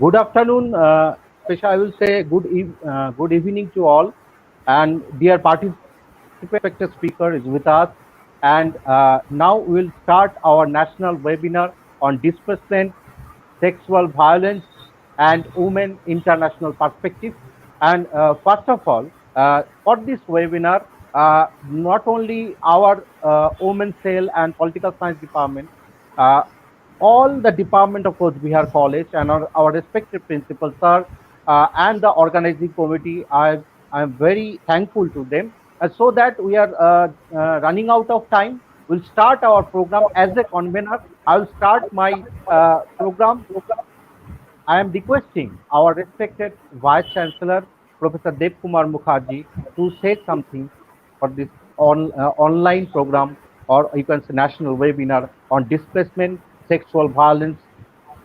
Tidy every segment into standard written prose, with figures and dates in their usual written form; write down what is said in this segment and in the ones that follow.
Good afternoon, Pesha. I will say good evening to all. And dear participant speaker is with us. And now we will start our national webinar on displacement, sexual violence, and women international perspective. And first of all, for this webinar, not only our women's cell and political science department, uh, all the department of Coochbehar College and our respected principals sir and the organizing committee. I am very thankful to them. So that we are running out of time, we'll start our program as a convener. I'll start my program. I am requesting our respected Vice Chancellor, Professor Dev Kumar Mukherjee, to say something for this online program, or you can say national webinar on displacement, sexual violence,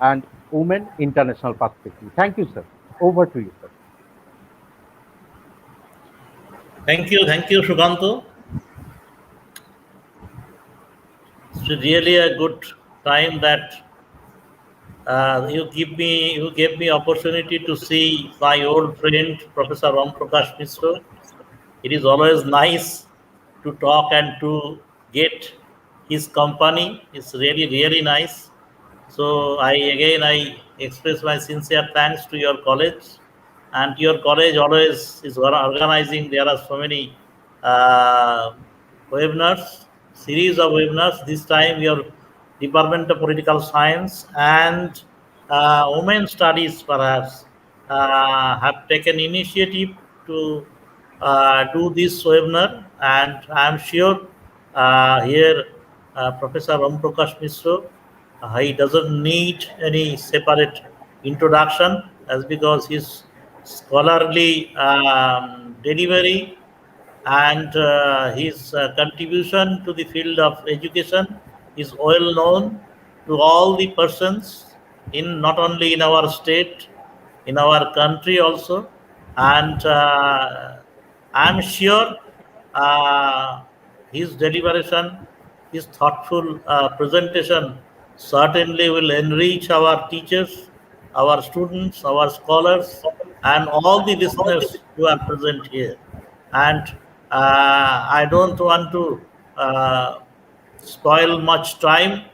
and women international perspective. Thank you, sir. Over to you, sir. Thank you, Shukanto. It's really a good time that you gave me opportunity to see my old friend Professor Ram Prakash Mishra. It is always nice to talk and to get his company. It's really nice. So I express my sincere thanks to your college, and your college always is organizing. There are so many uh, webinars, series of webinars. This time your Department of Political Science and Women Studies perhaps have taken initiative to do this webinar, and I am sure here Professor Ram Prakash Mishra, he doesn't need any separate introduction, as because his scholarly delivery and his contribution to the field of education is well known to all the persons in not only in our state, in our country also. And I'm sure uh, his deliberation, his thoughtful presentation certainly will enrich our teachers, our students, our scholars, and all the listeners who are present here. And I don't want to spoil much time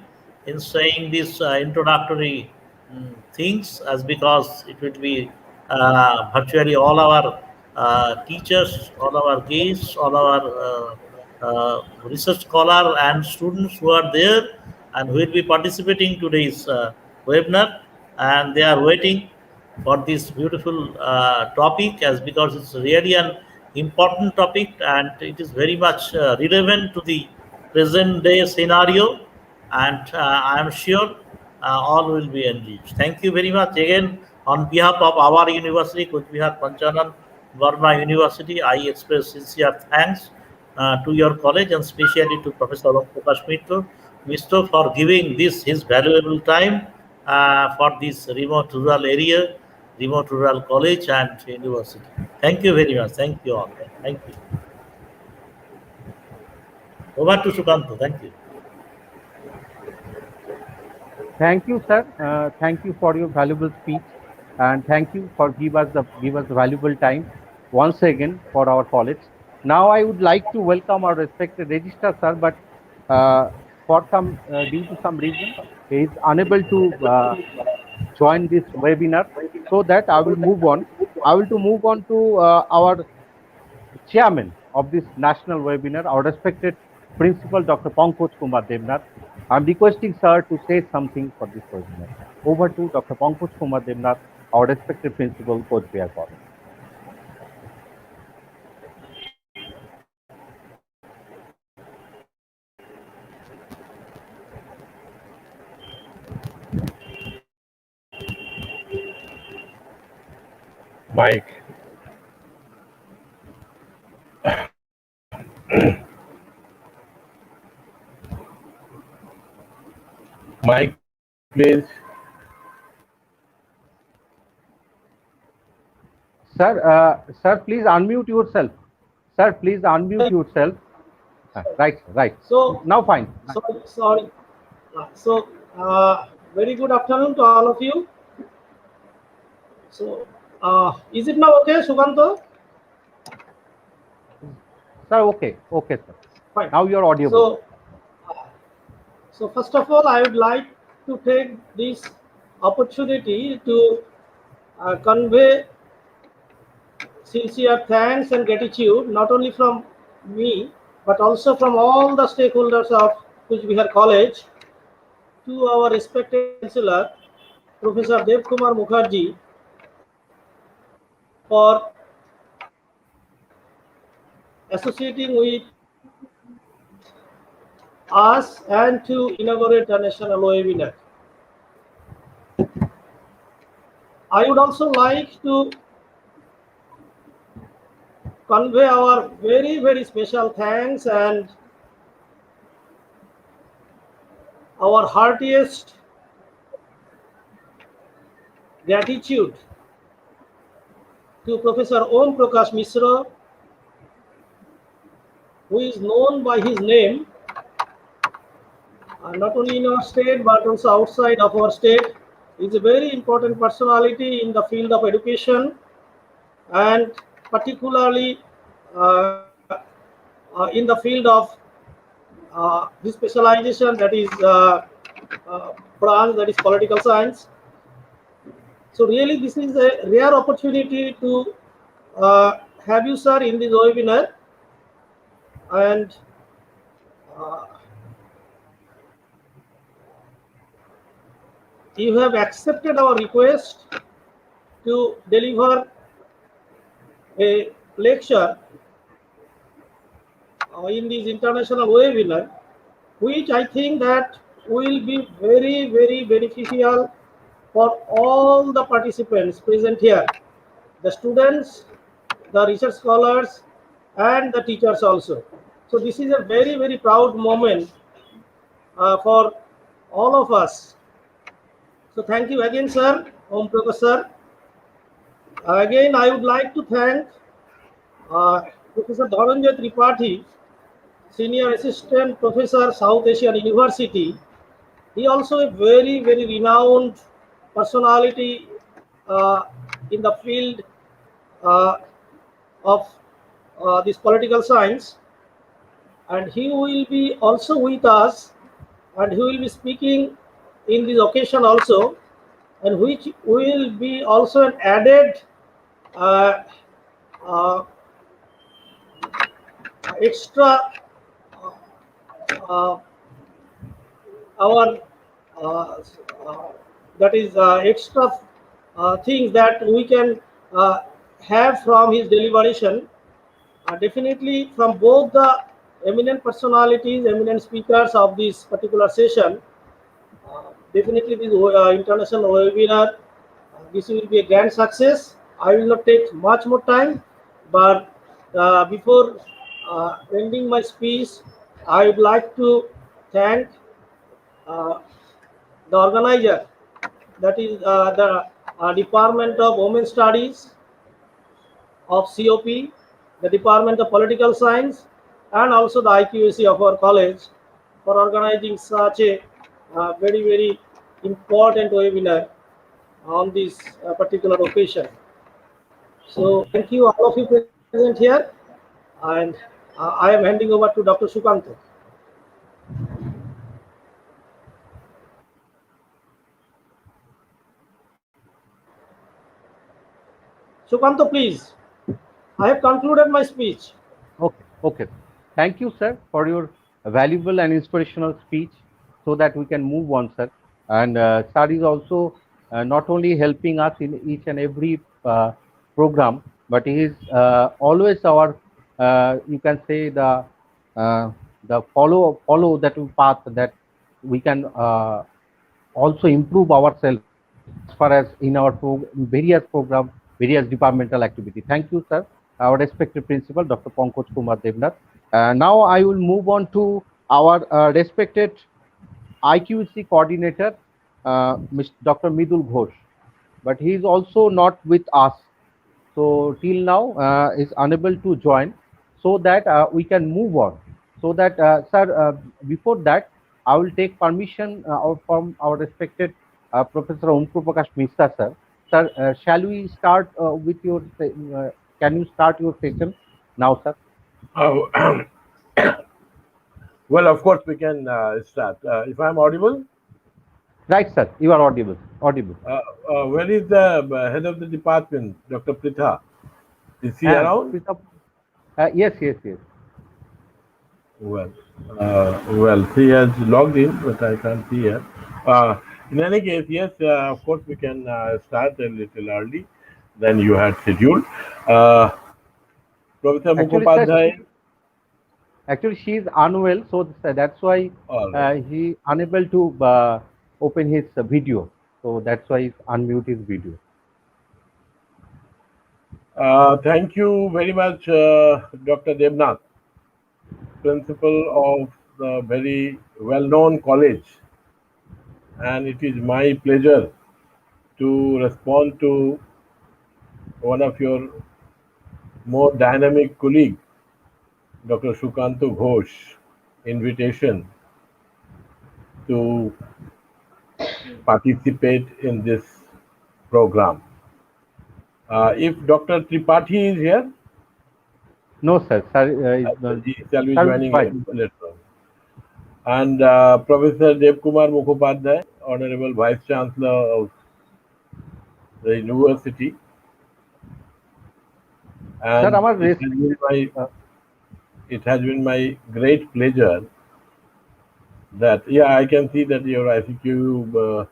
in saying these introductory things, as because it would be virtually all our teachers, all our guests, all our research scholar and students who are there and who will be participating today's webinar, and they are waiting for this beautiful topic, as because it's really an important topic and it is very much relevant to the present day scenario, and I am sure all will be enriched. Thank you very much again on behalf of our university, Coochbehar Panchanan Verma University. I express sincere thanks to your college, and especially to Professor Prakash Mishra for giving this his valuable time for this remote rural area, remote rural college and university. Thank you very much. Thank you all. Thank you. Over to Shukanto. Thank you. Thank you, sir. Thank you for your valuable speech, and thank you for give us the valuable time once again for our college. Now, I would like to welcome our respected registrar, sir, but for some due to some reason, he is unable to join this webinar. So that I will move on. I will to move on to our chairman of this national webinar, our respected principal, Dr. Pankaj Kumar Devnath. I'm requesting sir to say something for this webinar. Over to Dr. Pankaj Kumar Devnath, our respected principal, Coochbehar College. Mike. Mike, please. Sir, please unmute yourself. Sir, please unmute yourself. Right. So Now fine. So sorry. So very good afternoon to all of you. So, is it now okay, Sukanto? Sir, okay, sir. Fine. Now you're audible. So first of all, I would like to take this opportunity to convey sincere thanks and gratitude, not only from me, but also from all the stakeholders of Coochbehar College, to our respected Chancellor, Professor Dev Kumar Mukherjee, for associating with us and to inaugurate the national webinar. I would also like to convey our very special thanks and our heartiest gratitude to Professor Om Prakash Misra, who is known by his name not only in our state but also outside of our state. He is a very important personality in the field of education, and particularly uh, in the field of his specialization, that is branch, that is political science. So really this is a rare opportunity to have you, sir, in this webinar, and uh, you have accepted our request to deliver a lecture in this international webinar, which I think that will be very beneficial for all the participants present here, the students, the research scholars, and the teachers also. So this is a very proud moment for all of us. So thank you again, sir, Om Professor. Again, I would like to thank Professor Dhananjay Tripathi, Senior Assistant Professor, South Asian University. He also a very renowned personality uh, in the field uh, of this political science, and he will be also with us, and he will be speaking in this occasion also, and which will be also an added uh, uh, extra uh, our uh, uh, that is extra things that we can have from his deliberation. Definitely from both the eminent personalities, eminent speakers of this particular session, definitely this international webinar, this will be a grand success. I will not take much more time, but before ending my speech, I would like to thank uh, the organizer, that is the Department of Women Studies of COP, the Department of Political Science, and also the IQAC of our college for organizing such a very important webinar on this particular occasion. So thank you all of you present here, and I am handing over to Dr. Sukanto. Sukanto, please. I have concluded my speech. Okay. Thank you, sir, for your valuable and inspirational speech, so that we can move on, sir. And sir is also not only helping us in each and every program, but he is always our, you can say, uh, the follow that path that we can also improve ourselves as far as in our various program, various departmental activity. Thank you, sir. Our respected principal, Dr. Pankaj Kumar Devnath. Now I will move on to our respected IQC coordinator, Mr. Dr. Midul Ghosh, but he is also not with us. So till now is unable to join, so that we can move on. So that, sir, before that, I will take permission from our respected Professor Om Prakash Mishra, sir, Sir, shall we start with your? Can you start your session now, sir? Oh, well, of course, we can start. If I'm audible, Right, sir. You are audible. Audible. where is the head of the department, Dr. Pritha? Is he around? Yes, yes, yes. Well, well, he has logged in, but I can't see her. In any case, yes, of course, we can start a little early than you had scheduled. Uh, Professor Actually, sir, Mukhopadhyay, she is unwell, so that's why all right. he unable to open his video. So that's why he unmute his video. Thank you very much, Dr. Devnath, principal of the very well-known college, and it is my pleasure to respond to one of your more dynamic colleague, Dr. Shukanto Ghosh, invitation to participate in this program. If Dr. Tripathi is here, No, sir. Sir, he shall be sir will joining join. later on. And Professor Devkumar Mukhopadhyay, Honorable Vice Chancellor of the University. Sir, And our it has been my great pleasure that, yeah, I can see that your ICQ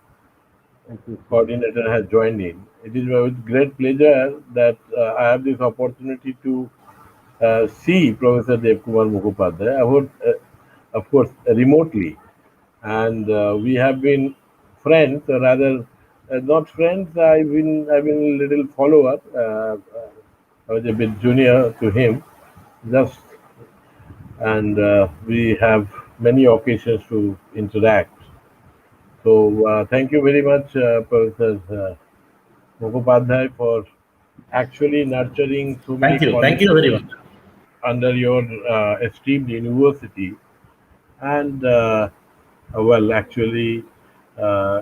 coordinator has joined in. It is with great pleasure that I have this opportunity to see Professor Devkumar Mukhopadhyay, of course, remotely. And we have been friends, or rather, not friends. I've been a little follower. I was a bit junior to him, just, and we have many occasions to interact. So thank you very much, Professor Mukhopadhyay, for actually nurturing so many Thank you very colleges much. under your esteemed university. And well, actually, uh,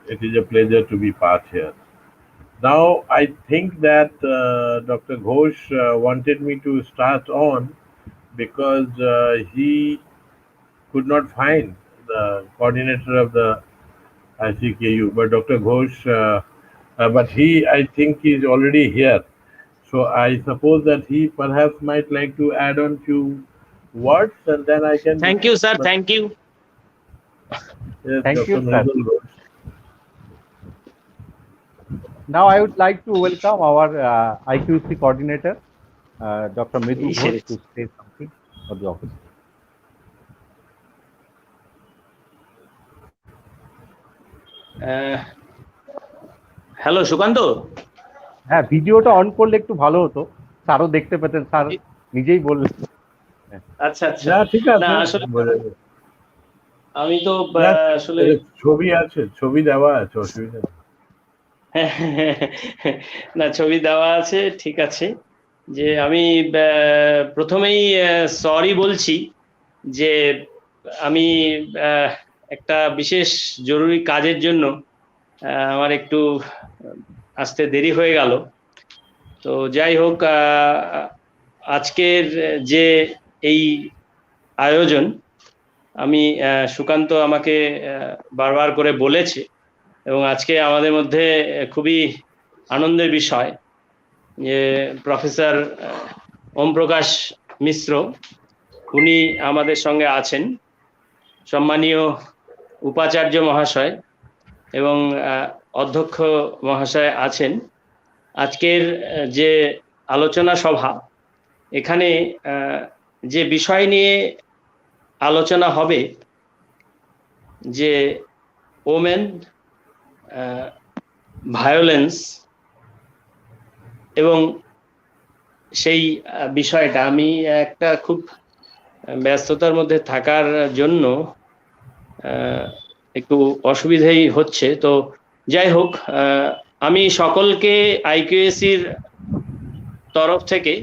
it is a pleasure to be part here. Now, I think that Dr. Ghosh wanted me to start on because he could not find the coordinator of the ICKU, but Dr. Ghosh, but he, I think, is already here. So I suppose that he perhaps might like to add on few words, and then I can. Thank you, sir. Thank you. Yes, Thank Dr. you, sir. Mridul Ghosh. Now I would like to welcome our IQC coordinator, Dr. Midhu Ghosh, to say something for the office. Hello Sukanta, হ্যাঁ, ভিডিওটা on করলে একটু ভালো হতো, স্যারও দেখতে পেতেন, sir নিজেই বললেন। আচ্ছা আচ্ছা, না, ঠিক না আছে, আসলে আমি তো আসলে ছবি আছে, ছবি দেওয়া আছে, অসুবিধা নেই। না, ছবি দেওয়া আছে, ঠিক আছে। যে আমি প্রথমেই সরি বলছি যে আমি একটা বিশেষ জরুরি কাজের জন্য আমার একটু আসতে দেরি হয়ে গেল। তো যাই হোক, আজকের যে এই আয়োজন, আমি সুকান্ত আমাকে বারবার করে বলেছে, এবং আজকে আমাদের মধ্যে খুবই আনন্দের বিষয় যে প্রফেসর ওম প্রকাশ মিশ্র, উনি আমাদের সঙ্গে আছেন, সম্মানীয় উপাচার্য মহাশয় এবং অধ্যক্ষ মহাশয় আছেন। আজকের যে আলোচনা সভা, এখানে যে বিষয় নিয়ে আলোচনা হবে, যে ওমেন ভায়োলেন্স, এবং সেই বিষয়টা আমি একটা খুব ব্যস্ততার মধ্যে থাকার জন্য একটু অসুবিধাই হচ্ছে। তো যাই হোক, আমি সকলকে আইকিউএসির তরফ থেকে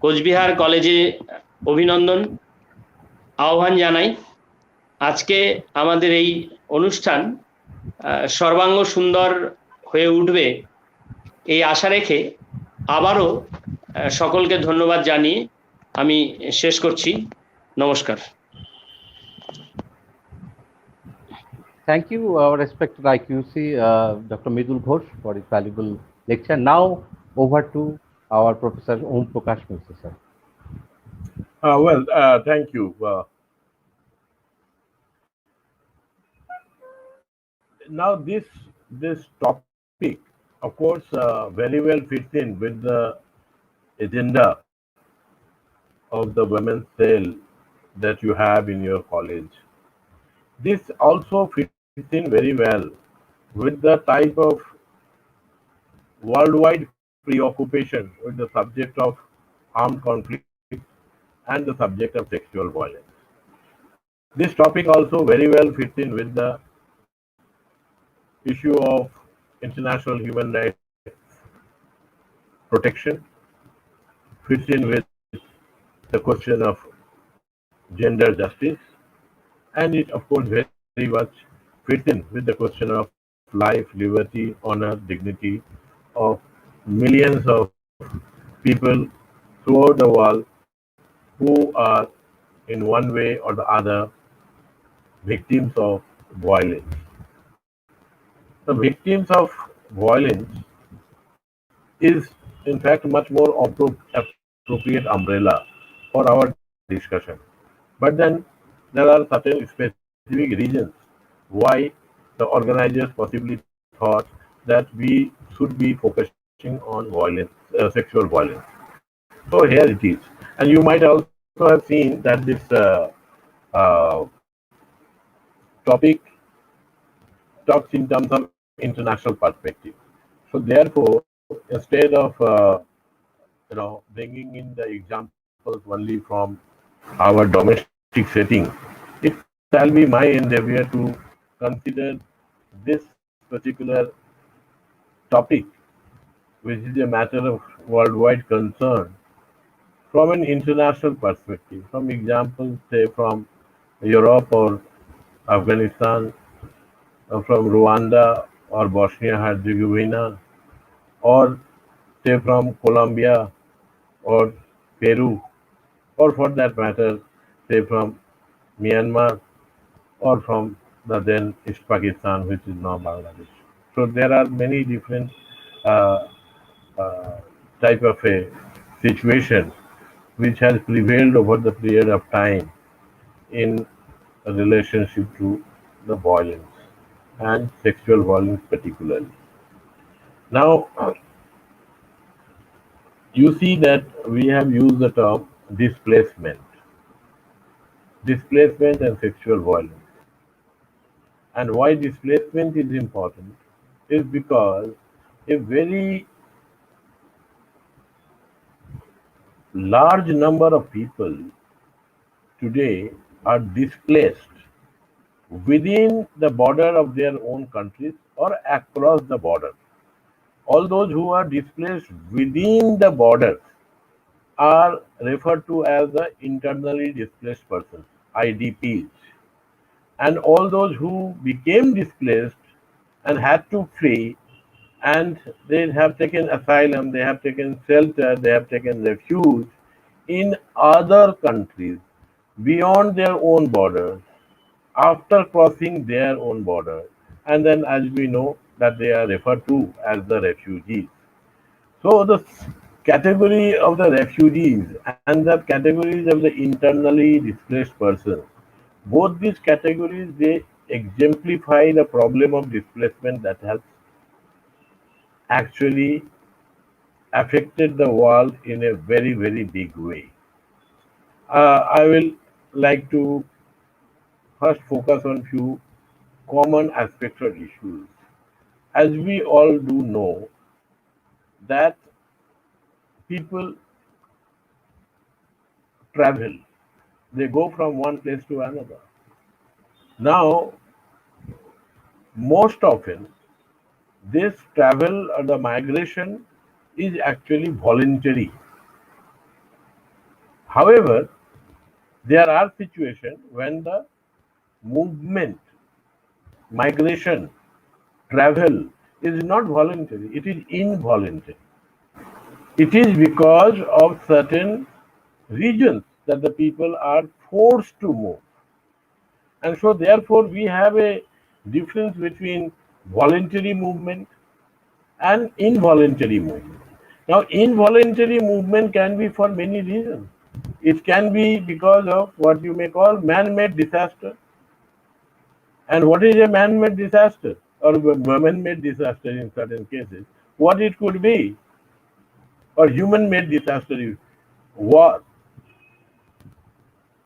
কোচবিহার কলেজে অভিনন্দন আহ্বান জানাই। আজকে আমাদের এই অনুষ্ঠান সর্বাঙ্গ সুন্দর হয়ে উঠবে এই আশা রেখে আবারও সকলকে ধন্যবাদ জানিয়ে আমি শেষ করছি। নমস্কার। Thank you, our respected IQC, Dr. Midul Ghosh, for his valuable lecture. Now, over to our Professor Om Prakash Mishra, sir. Thank you. Now, this topic, of course, very well fits in with the agenda of the women's cell that you have in your college. This also fits in very well with the type of worldwide preoccupation with the subject of armed conflict and the subject of sexual violence. This topic also very well fits in with the issue of international human rights protection, fits in with the question of gender justice, and it, of course, very much fits in with the question of life, liberty, honor, dignity of millions of people throughout the world who are, in one way or the other, victims of violence. The victims of violence is, in fact, much more appropriate umbrella for our discussion. But then there are certain specific reasons why the organizers possibly thought that we should be focusing on violence, sexual violence. So here it is. And you might also have seen that this uh, topic talks in terms of international perspective. So therefore, instead of bringing in the examples only from our domestic setting, it shall be my endeavor to consider this particular topic, which is a matter of worldwide concern, from an international perspective. Some examples, say from Europe or Afghanistan, from Rwanda or Bosnia Herzegovina, or say from Colombia or Peru, or for that matter, say from Myanmar or from the then East Pakistan, which is now Bangladesh. So there are many different uh, uh, type of a situation which has prevailed over the period of time in relationship to the violence and sexual violence particularly. Now, you see that we have used the term displacement, displacement and sexual violence. And why displacement is important is because a very large number of people today are displaced within the border of their own countries or across the border. All those who are displaced within the borders are referred to as the internally displaced persons, IDPs. And all those who became displaced and had to flee, and they have taken asylum, they have taken shelter, they have taken refuge in other countries beyond their own borders after crossing their own border. And then, as we know, that they are referred to as the refugees. So the category of the refugees and the categories of the internally displaced persons, both these categories, they exemplify the problem of displacement that has actually affected the world in a very, very big way. I will like to first focus on few common aspects or issues. As we all do know that people travel, they go from one place to another. Now, most often, this travel or the migration is actually voluntary. However, there are situations when the movement, migration, travel is not voluntary, it is involuntary. It is because of certain regions that the people are forced to move. And so, therefore, we have a difference between voluntary movement and involuntary movement. Now, involuntary movement can be for many reasons. It can be because of what you may call man-made disaster. And what is a man-made disaster or woman-made disaster in certain cases? What it could be, or human-made disaster is war,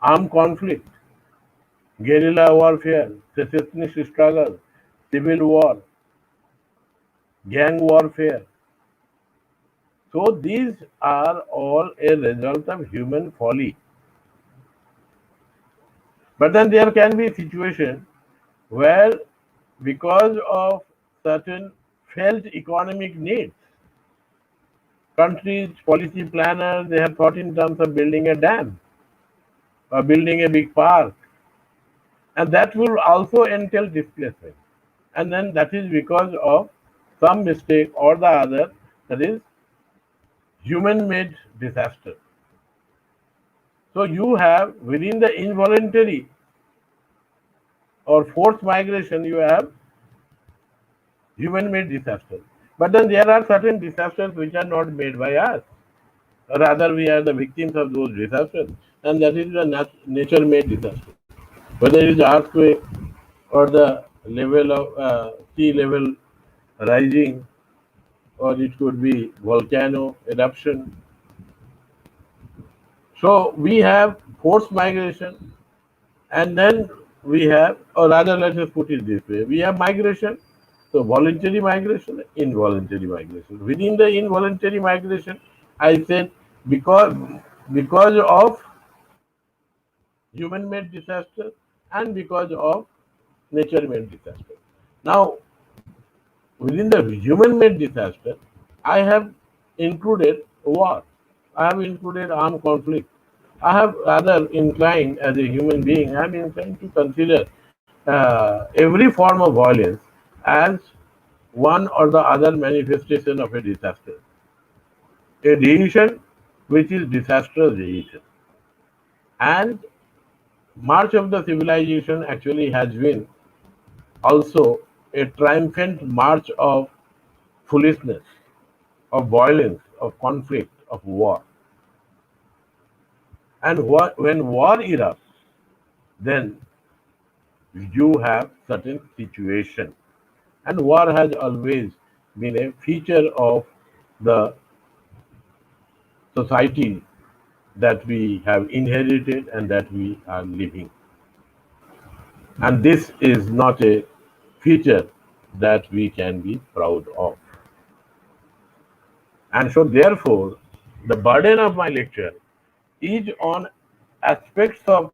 armed conflict, guerrilla warfare, secessionist struggle, civil war, gang warfare. So these are all a result of human folly. But then there can be a situation where, because of certain felt economic needs, countries, policy planners, they have thought in terms of building a dam or building a big park. And that will also entail displacement. And then that is because of some mistake or the other, that is human-made disaster. So you have within the involuntary or forced migration, you have human-made disasters. But then there are certain disasters which are not made by us. Rather, we are the victims of those disasters, and that is the nature-made disaster. Whether it is earthquake or the level of sea level rising, or it could be volcano eruption. So we have forced migration, and then we have, or rather, let us put it this way: we have migration. So voluntary migration, involuntary migration. Within the involuntary migration, I said because of human-made disaster and because of nature-made disaster. Now, within the human-made disaster, I have included war. I have included armed conflict. I have rather inclined, as a human being, I am inclined to consider every form of violence as one or the other manifestation of a disaster. A decision which is disastrous decision. And march of the civilization actually has been also a triumphant march of foolishness, of violence, of conflict, of war. And when war erupts, then you have certain situation. And war has always been a feature of the society that we have inherited and that we are living. And this is not a feature that we can be proud of. And so, therefore, the burden of my lecture is on aspects of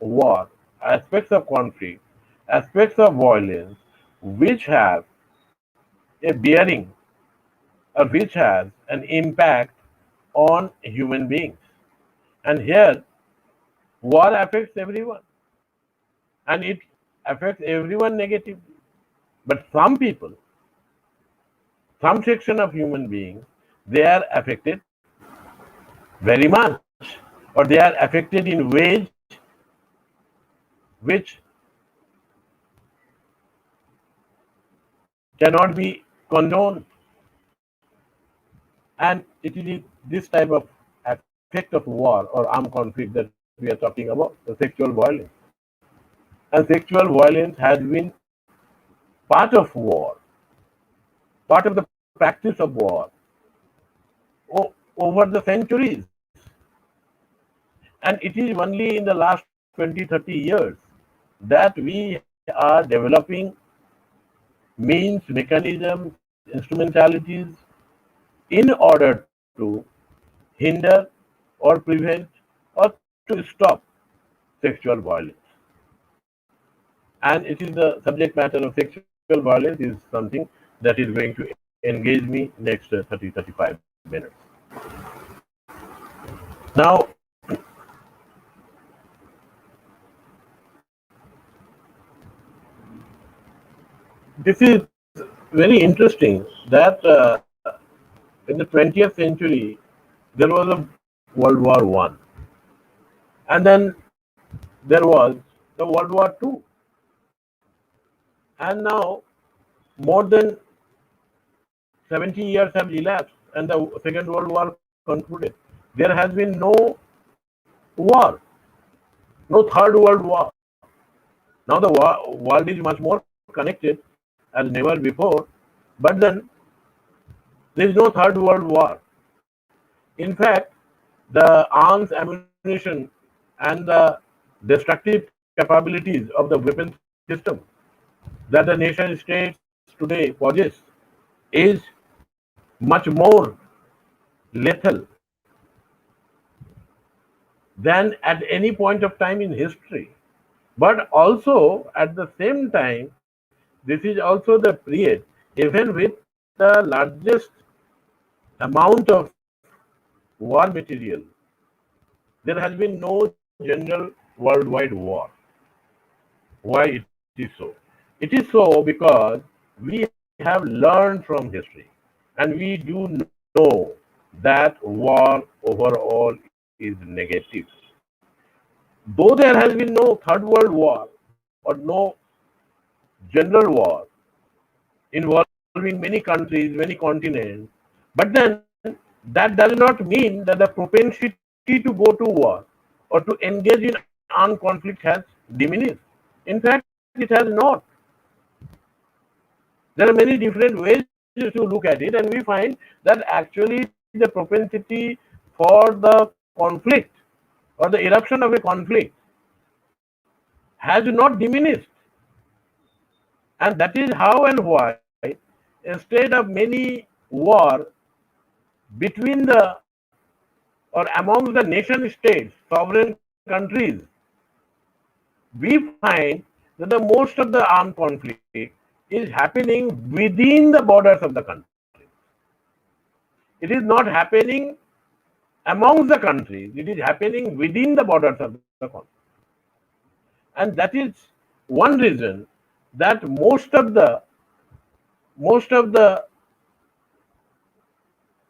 war, aspects of conflict, aspects of violence, which have a bearing or which has an impact on human beings. And here, war affects everyone, and it affects everyone negatively. But some people, some section of human beings, they are affected very much, or they are affected in ways which cannot be condoned. And it is this type of effect of war or armed conflict that we are talking about, the sexual violence. And sexual violence has been part of war, part of the practice of war over the centuries. And it is only in the last 20, 30 years that we are developing means, mechanisms, instrumentalities in order to hinder or prevent or to stop sexual violence. And it is the subject matter of sexual violence is something that is going to engage me next 30-35 minutes. Now, this is very interesting that in the 20th century there was a World War One, and then there was the World War Two, and now more than 70 years have elapsed, and the Second World War concluded. There has been no war, no Third World War. Now the world is much more connected as never before, but then there is no Third World War. In fact, the arms, ammunition, and the destructive capabilities of the weapon system that the nation states today possess is much more lethal than at any point of time in history. But also at the same time, this is also the period, even with the largest amount of war material, there has been no general worldwide war. Why it is so? It is so because we have learned from history, and we do know that war overall is negative. Though there has been no Third World War or no general war involving many countries, many continents, but then that does not mean that the propensity to go to war or to engage in armed conflict has diminished. In fact, it has not. There are many different ways to look at it, and we find that actually the propensity for the conflict or the eruption of a conflict has not diminished. And that is how and why, instead of many war between the or among the nation states, sovereign countries, we find that the most of the armed conflict is happening within the borders of the country. It is not happening amongst the countries, it is happening within the borders of the country. And that is one reason that most of the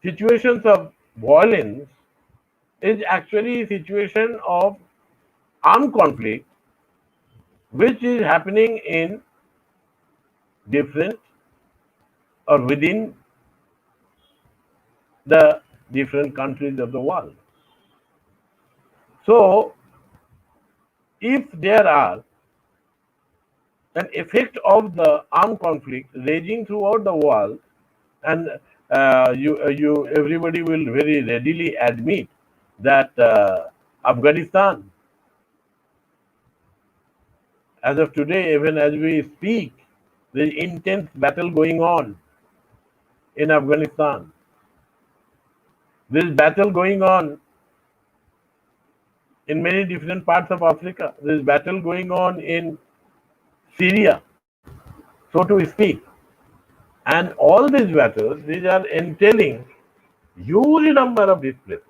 situations of violence is actually a situation of armed conflict which is happening in different or within the different countries of the world. So, if there are an effect of the armed conflict raging throughout the world, and you everybody will very readily admit that Afghanistan, as of today, even as we speak, there is intense battle going on in Afghanistan. There is battle going on in many different parts of Africa. There is battle going on in Syria, so to speak. And all these battles, these are entailing huge number of displacement.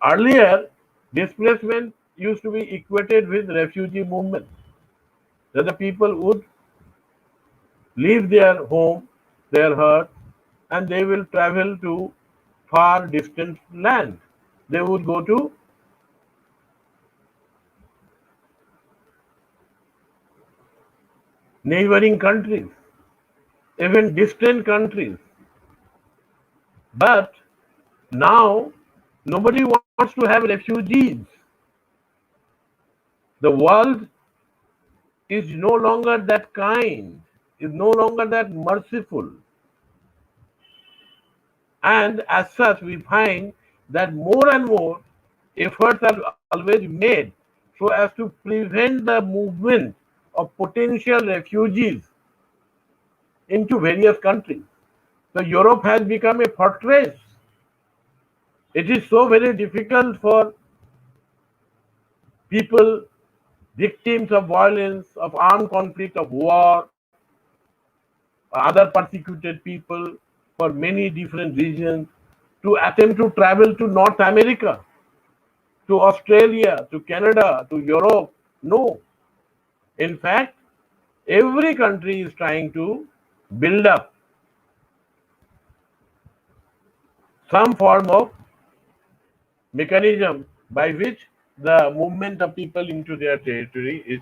Earlier, displacement used to be equated with refugee movement, that the people would leave their home, their hut, and they will travel to far distant land. They would go to neighboring countries, even distant countries. But now nobody wants to have refugees. The world is no longer that kind, is no longer that merciful. And as such, we find that more and more efforts are always made so as to prevent the movement of potential refugees into various countries. So Europe has become a fortress. It is so very difficult for people, victims of violence, of armed conflict, of war, other persecuted people for many different regions to attempt to travel to North America, to Australia, to Canada, to Europe. No. In fact, every country is trying to build up some form of mechanism by which the movement of people into their territory is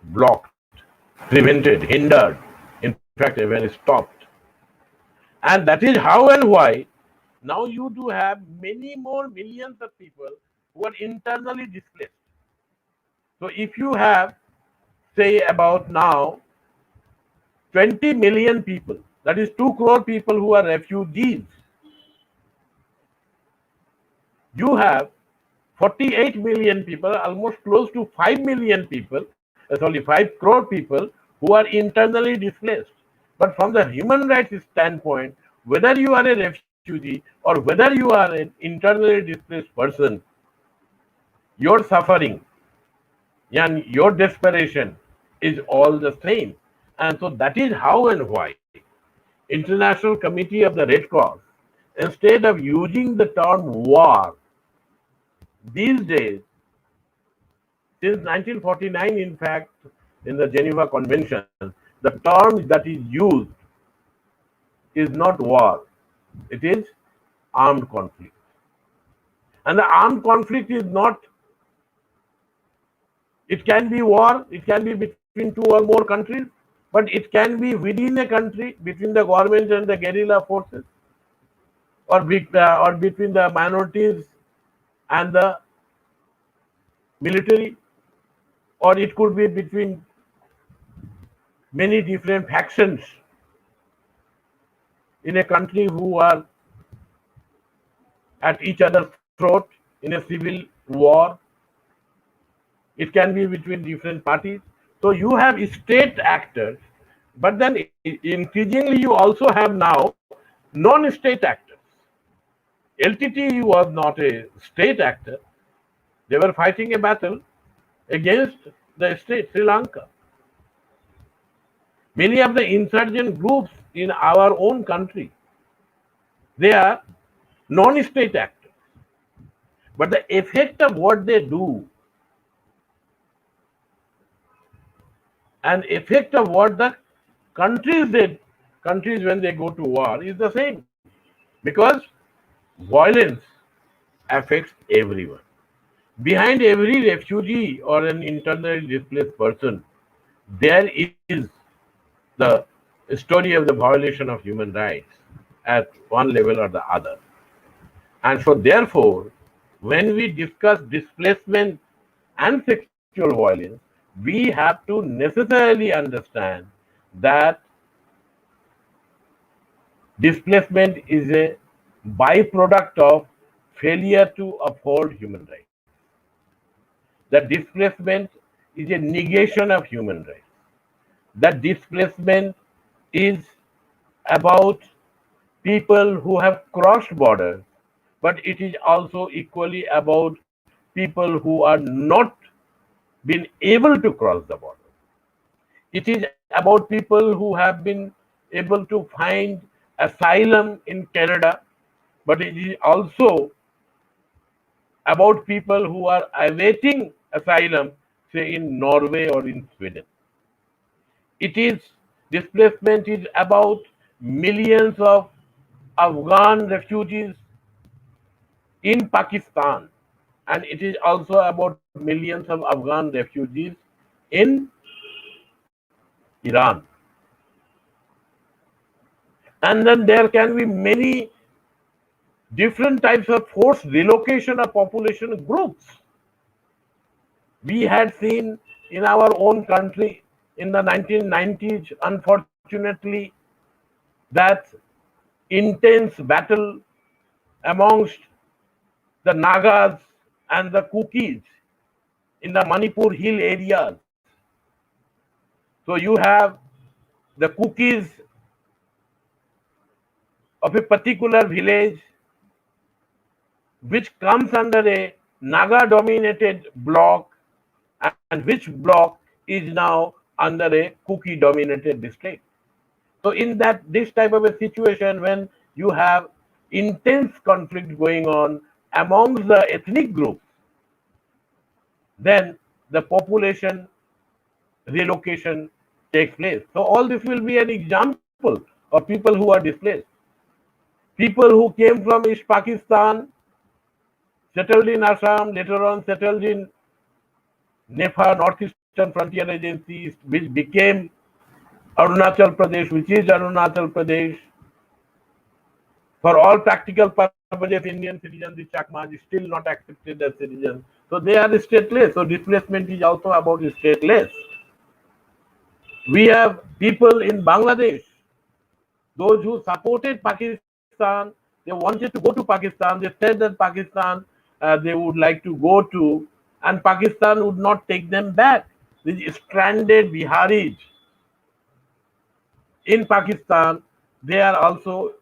blocked, prevented, hindered, in fact, even stopped. And that is how and why now you do have many more millions of people who are internally displaced. So if you have, say, about now 20 million people, that is 2 crore people who are refugees, you have 48 million people, almost close to 5 million people, sorry, 5 crore people who are internally displaced. But from the human rights standpoint, whether you are a refugee or whether you are an internally displaced person, your suffering and your desperation is all the same. And so that is how and why International Committee of the Red Cross, instead of using the term war, these days, since 1949, in fact, in the Geneva Convention, the term that is used is not war, it is armed conflict. And the armed conflict is not, it can be war, it can be between 2 or more countries, but it can be within a country, between the government and the guerrilla forces, or between the minorities and the military, or it could be between many different factions in a country who are at each other's throat in a civil war. It can be between different parties. So you have state actors, but then increasingly you also have now non-state actors. LTT was not a state actor. They were fighting a battle against the state, Sri Lanka. Many of the insurgent groups in our own country, they are non-state actors. But the effect of what they do and effect of what the countries when they go to war is the same, because violence affects everyone. Behind every refugee or an internally displaced person, there is the story of the violation of human rights at one level or the other. And so therefore, when we discuss displacement and sexual violence, we have to necessarily understand that displacement is a byproduct of failure to uphold human rights. That displacement is a negation of human rights. That displacement is about people who have crossed borders, but it is also equally about people who are not been able to cross the border. It is about people who have been able to find asylum in Canada, but it is also about people who are awaiting asylum, say in Norway or in Sweden. It is displacement is about millions of Afghan refugees in Pakistan, and it is also about millions of Afghan refugees in Iran. And then there can be many different types of forced relocation of population groups. We had seen in our own country in the 1990s, unfortunately, that intense battle amongst the Nagas and the Cookies in the Manipur hill areas. So you have the Cookies of a particular village which comes under a Naga dominated block, and which block is now under a Cookie dominated district. So in this type of a situation, when you have intense conflict going on amongst the ethnic groups, then the population relocation takes place. So all this will be an example or people who are displaced. People who came from East Pakistan, settled in Assam, later on settled in NEFA, Northeastern Frontier Agency, which became Arunachal Pradesh, which is Arunachal Pradesh. For all practical purposes, Indian citizens, the Chakmas is still not accepted as citizens. So they are stateless. So displacement is also about stateless. We have people in Bangladesh, those who supported Pakistan, they wanted to go to Pakistan. They said that Pakistan they would like to go to, and Pakistan would not take them back. These stranded Biharis in Pakistan, they are also,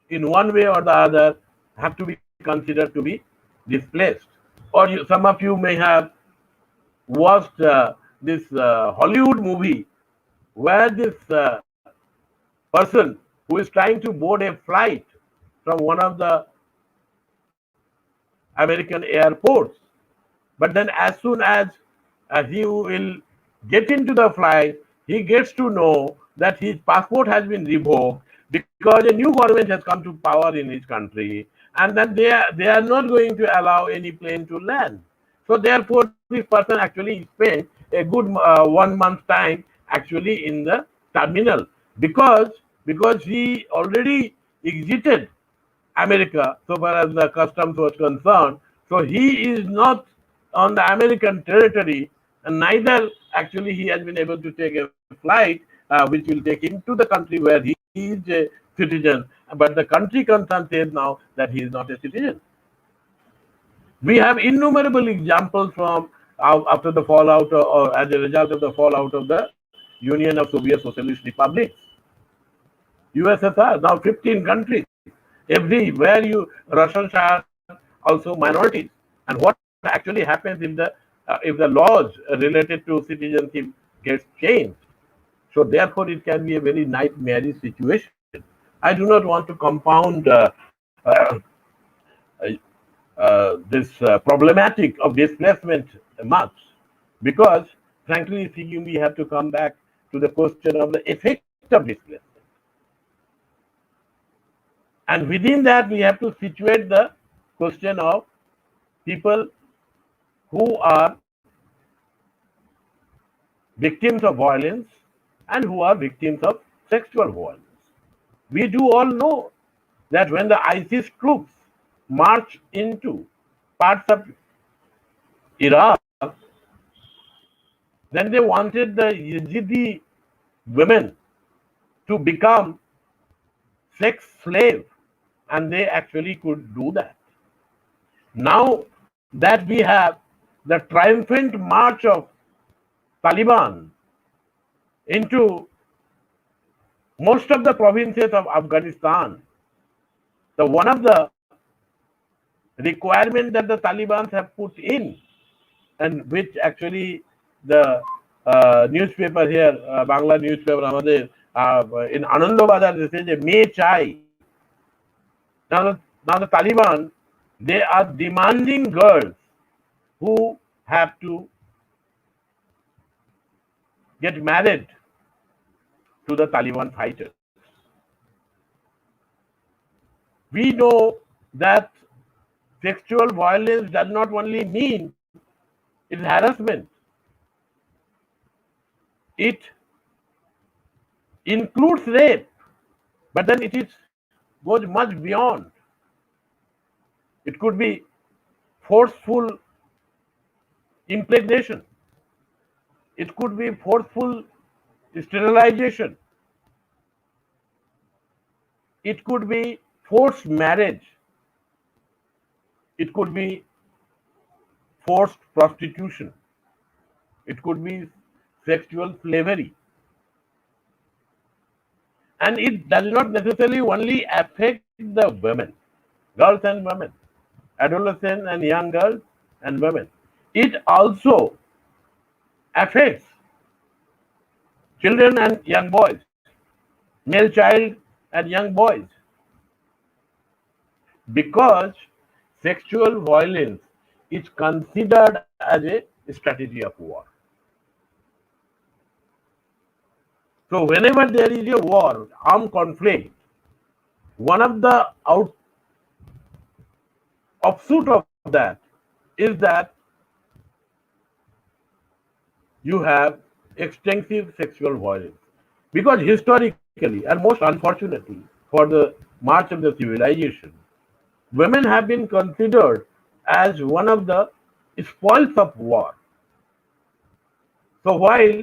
in one way or the other, have to be considered to be displaced. Or some of you may have watched this Hollywood movie where this person who is trying to board a flight from one of the American airports, but then as soon as he will get into the flight, he gets to know that his passport has been revoked because a new government has come to power in his country, and that they are not going to allow any plane to land. So therefore, this person actually spent a good 1 month time actually in the terminal because he already exited America so far as the customs was concerned. So he is not on the American territory, and neither actually he has been able to take a flight which will take him to the country where he is a citizen. But the country concerned says now that he is not a citizen. We have innumerable examples from after the fallout or as a result of the fallout of the Union of Soviet Socialist Republics. USSR, now 15 countries. Everywhere Russians are also minorities. And what actually happens if the laws related to citizenship gets changed? So therefore, it can be a very nightmare situation. I do not want to compound this problematic of displacement much, because frankly speaking, we have to come back to the question of the effect of displacement. And within that, we have to situate the question of people who are victims of violence and who are victims of sexual violence. We do all know that when the ISIS troops marched into parts of Iraq, then they wanted the Yazidi women to become sex slaves, and they actually could do that. Now that we have the triumphant march of Taliban into most of the provinces of Afghanistan, one of the requirements that the Taliban have put in, and which actually the newspaper here, Bangla newspaper, in Anandabadar, they say May Chai. Now the Taliban, they are demanding girls who have to get married to the Taliban fighters. We know that sexual violence does not only mean it's harassment. It includes rape, but then goes much beyond. It could be forceful impregnation. It could be forceful sterilization. It could be forced marriage. It could be forced prostitution. It could be sexual slavery. And it does not necessarily only affect the women, girls and women, adolescents and young girls and women. It also affects children and young boys, male child and young boys, because sexual violence is considered as a strategy of war. So whenever there is a war, armed conflict, one of the offshoot of that is that you have extensive sexual violence. Because historically, and most unfortunately for the march of the civilization, women have been considered as one of the spoils of war. So while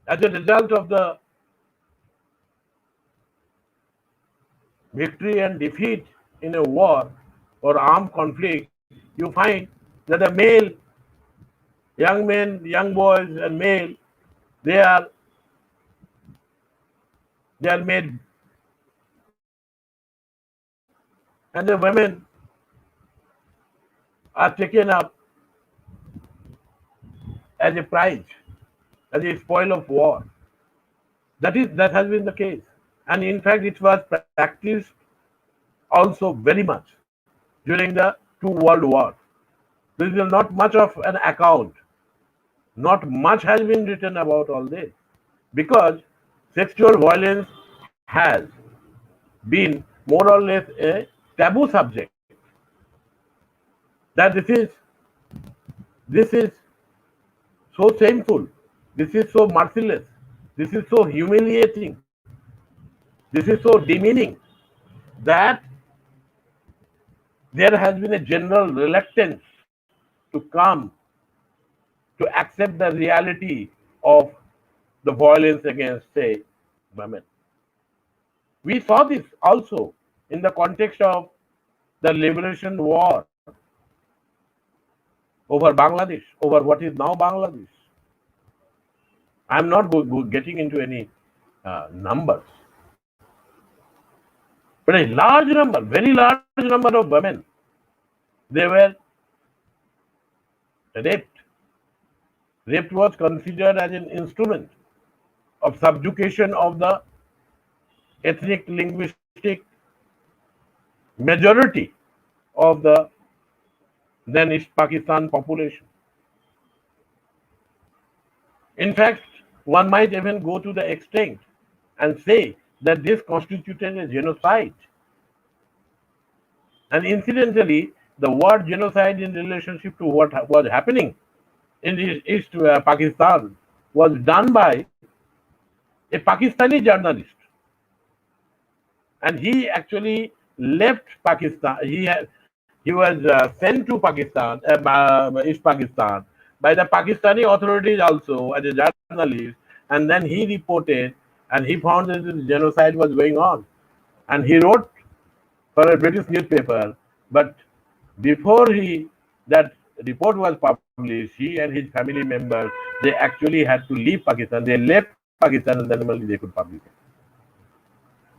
as a result of the victory and defeat in a war or armed conflict, you find that the male, young men, young boys and male, they are they are made, and the women are taken up as a prize, as a spoil of war. That has been the case, and in fact, it was practiced also very much during the two world wars. There is not much of an account. Not much has been written about all this because sexual violence has been more or less a taboo subject. That this is so shameful, this is so merciless, this is so humiliating, this is so demeaning that there has been a general reluctance to come to accept the reality of the violence against, say, women. We saw this also in the context of the liberation war over Bangladesh, over what is now Bangladesh. I'm not getting into any numbers, but a large number, very large number of women, they were raped. Rape was considered as an instrument of subjugation of the ethnic linguistic majority of the then East Pakistan population. In fact, one might even go to the extent and say that this constituted a genocide. And incidentally, the word genocide in relationship to what was happening in East Pakistan was done by a Pakistani journalist. And he actually left Pakistan. He was sent to Pakistan, East Pakistan, by the Pakistani authorities also as a journalist, and then he reported, and he found that this genocide was going on, and he wrote for a British newspaper. But before that report was published, he and his family members, they actually had to leave Pakistan. They left Pakistan, and then only they could publish it.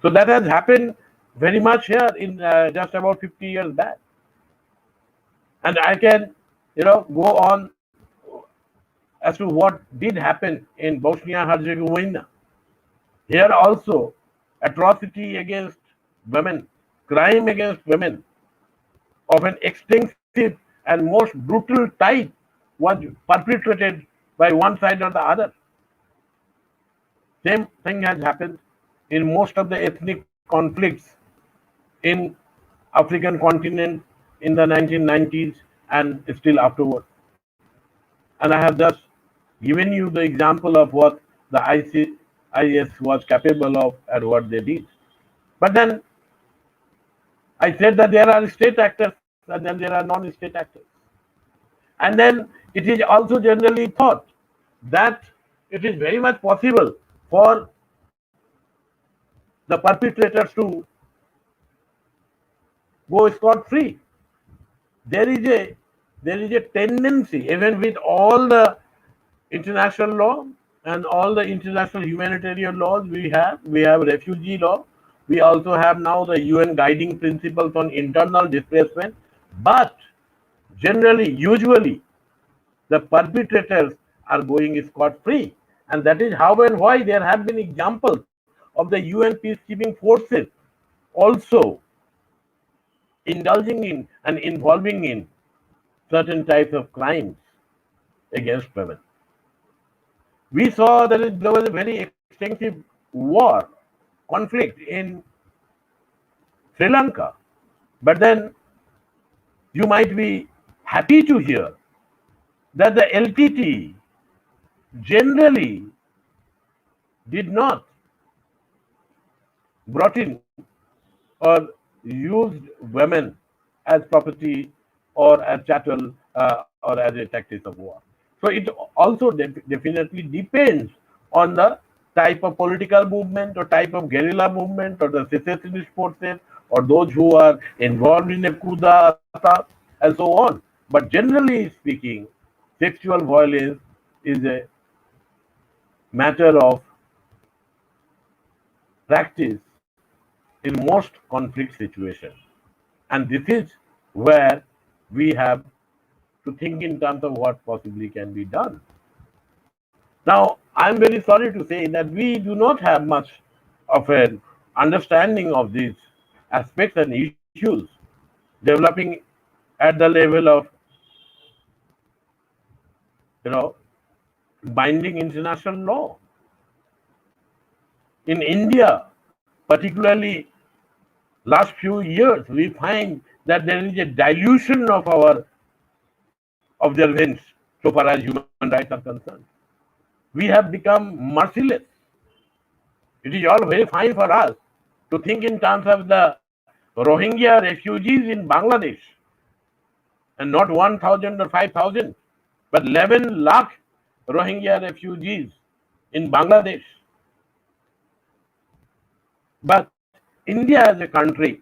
So that has happened very much here in just about 50 years back. And I can, go on as to what did happen in Bosnia-Herzegovina. Here also, atrocity against women, crime against women of an extensive and most brutal type was perpetrated by one side or the other. Same thing has happened in most of the ethnic conflicts in African continent in the 1990s and still afterward. And I have just given you the example of what the ICIS was capable of and what they did. But then I said that there are state actors and then there are non-state actors. And then it is also generally thought that it is very much possible for the perpetrators to go scot-free. There is a tendency, even with all the international law and all the international humanitarian laws we have refugee law, we also have now the UN guiding principles on internal displacement, but generally, usually, the perpetrators are going scot-free, and that is how and why there have been examples of the UN peacekeeping forces also indulging in and involving in certain types of crimes against women. We saw that there was a very extensive war, conflict in Sri Lanka. But then you might be happy to hear that the LTT generally did not brought in or used women as property or as chattel or as a tactic of war. So it also definitely depends on the type of political movement or type of guerrilla movement or the secessionist forces or those who are involved in a kudata and so on. But generally speaking, sexual violence is a matter of practice in most conflict situations. And this is where we have to think in terms of what possibly can be done. Now, I'm very sorry to say that we do not have much of an understanding of these aspects and issues developing at the level of, you know, binding international law. In India, particularly last few years, we find that there is a dilution of our observance so far as human rights are concerned. We have become merciless. It is all very fine for us to think in terms of the Rohingya refugees in Bangladesh, and not 1,000 or 5,000, but 11 lakh Rohingya refugees in Bangladesh. But India as a country,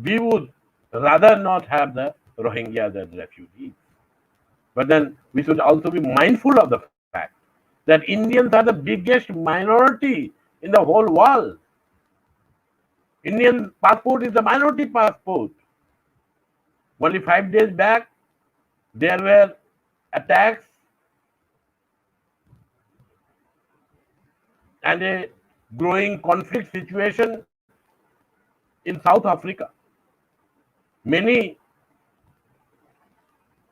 we would rather not have the Rohingyas as refugees. But then we should also be mindful of the fact that Indians are the biggest minority in the whole world. Indian passport is the minority passport. Only 5 days back, there were attacks and a growing conflict situation in South Africa. Many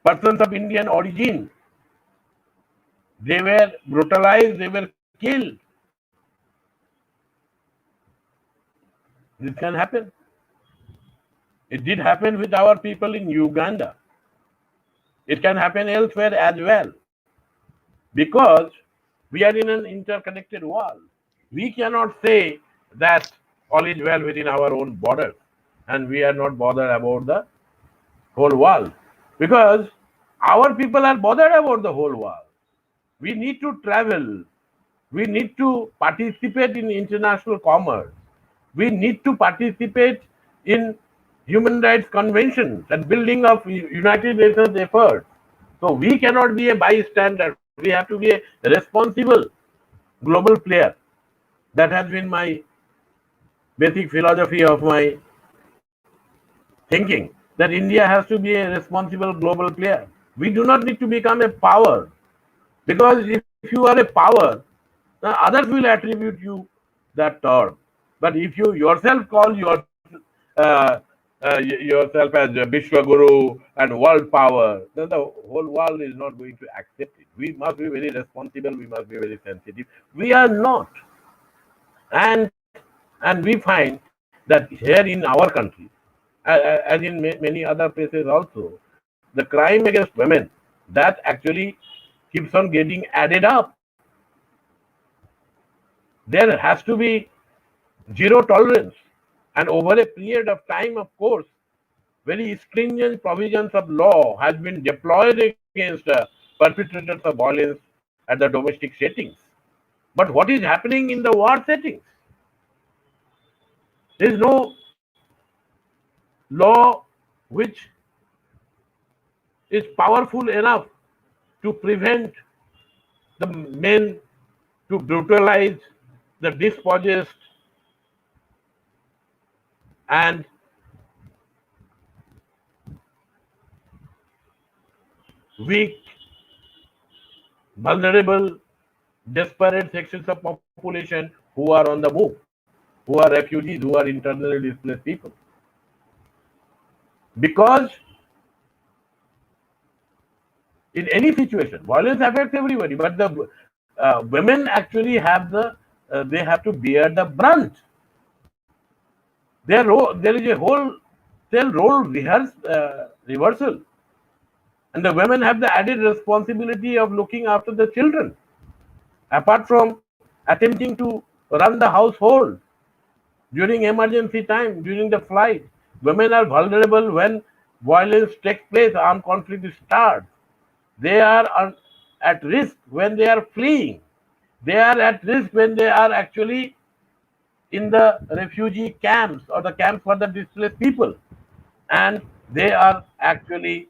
persons of Indian origin, they were brutalized, they were killed. This can happen. It did happen with our people in Uganda. It can happen elsewhere as well. Because we are in an interconnected world. We cannot say that all is well within our own borders and we are not bothered about the whole world. Because our people are bothered about the whole world. We need to travel. We need to participate in international commerce. We need to participate in human rights conventions and building of United Nations efforts. So we cannot be a bystander. We have to be a responsible global player. That has been my basic philosophy of my thinking, that India has to be a responsible global player. We do not need to become a power, because if you are a power, others will attribute you that term. But if you yourself call uh, yourself as a Vishwaguru and world power, then the whole world is not going to accept it. We must be very responsible. We must be very sensitive. We are not, and we find that here in our country, as in many other places also, the crime against women, that actually keeps on getting added up. There has to be zero tolerance, and over a period of time, of course, very stringent provisions of law has been deployed against perpetrators of violence at the domestic settings. But what is happening in the war settings? There is no law which is powerful enough to prevent the men to brutalize the dispossessed and weak, vulnerable, desperate sections of population who are on the move, who are refugees, who are internally displaced people. Because in any situation, violence affects everybody, but the women actually have they have to bear the brunt. There is a wholesale role reversal, and the women have the added responsibility of looking after the children. Apart from attempting to run the household during emergency time, during the flight, women are vulnerable when violence takes place, armed conflict starts. They are at risk when they are fleeing. They are at risk when they are actually in the refugee camps or the camps for the displaced people. And they are actually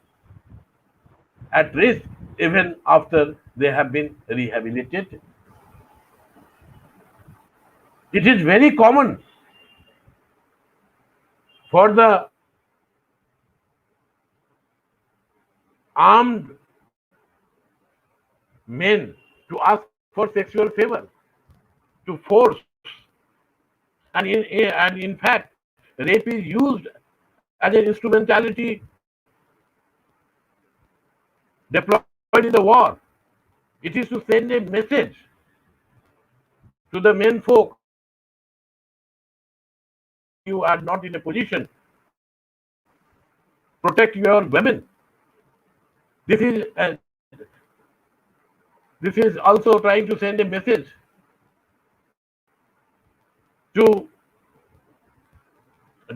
at risk even after they have been rehabilitated. It is very common for the armed men to ask for sexual favor, to force, and in fact, rape is used as an instrumentality deployed in the war. It is to send a message to the men folk you are not in a position protect your women. This is this is also trying to send a message to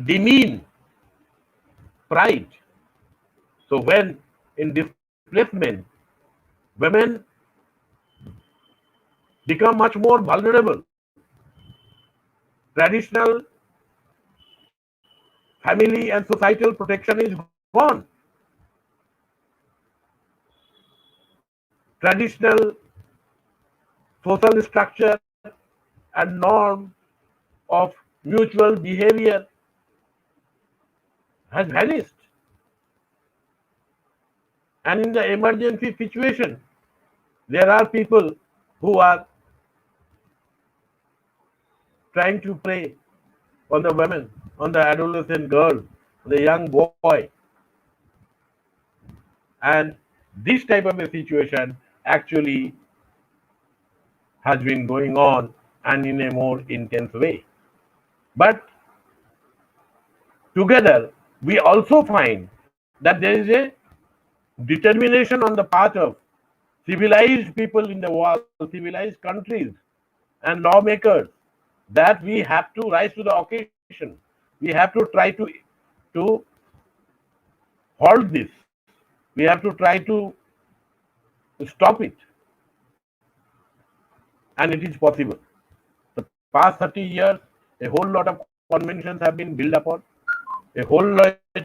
demean pride. So when in displacement, women become much more vulnerable. Traditional family and societal protection is gone. Traditional social structure and norm of mutual behavior has vanished. And in the emergency situation, there are people who are trying to prey on the women, on the adolescent girl, the young boy. And this type of a situation actually has been going on and in a more intense way. But together, we also find that there is a determination on the part of civilized people in the world, civilized countries, and lawmakers that we have to rise to the occasion. We have to try to halt this. We have to try to stop it, and it is possible. The past 30 years, a whole lot of conventions have been built upon. A whole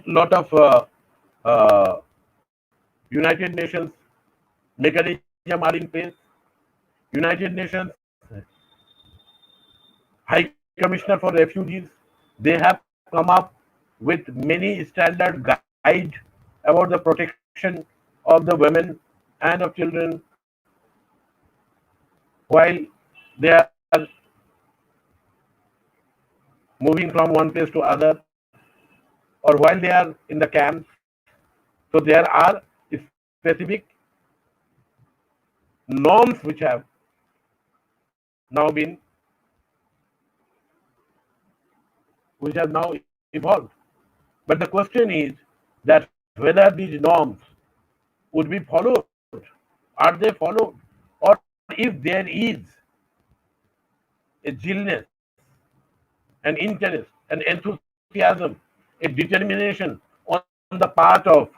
lot of United Nations mechanism are in place. United Nations High Commissioner for Refugees, they have come up with many standard guide about the protection of the women and of children while they are moving from one place to other or while they are in the camps. So there are specific norms which have now been evolved. But the question is that whether these norms would be followed. Are they followed? Or if there is a zealness, an interest, an enthusiasm, a determination on the part of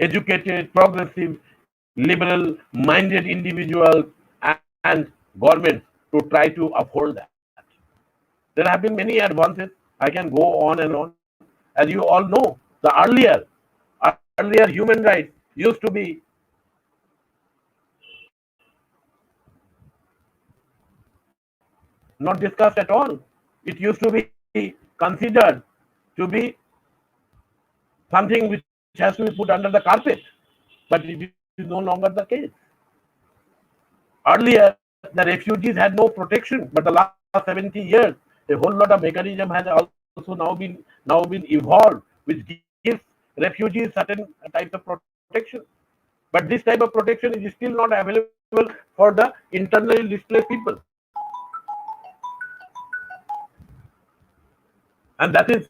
educated, progressive, liberal minded individuals and governments to try to uphold that. There have been many advances. I can go on and on. As you all know, the earlier human rights used to be not discussed at all. It used to be considered to be something which has to be put under the carpet, but it is no longer the case. Earlier, the refugees had no protection, but the last 70 years, a whole lot of mechanism has also now been evolved, which gives refugees certain types of protection. But this type of protection is still not available for the internally displaced people. And that is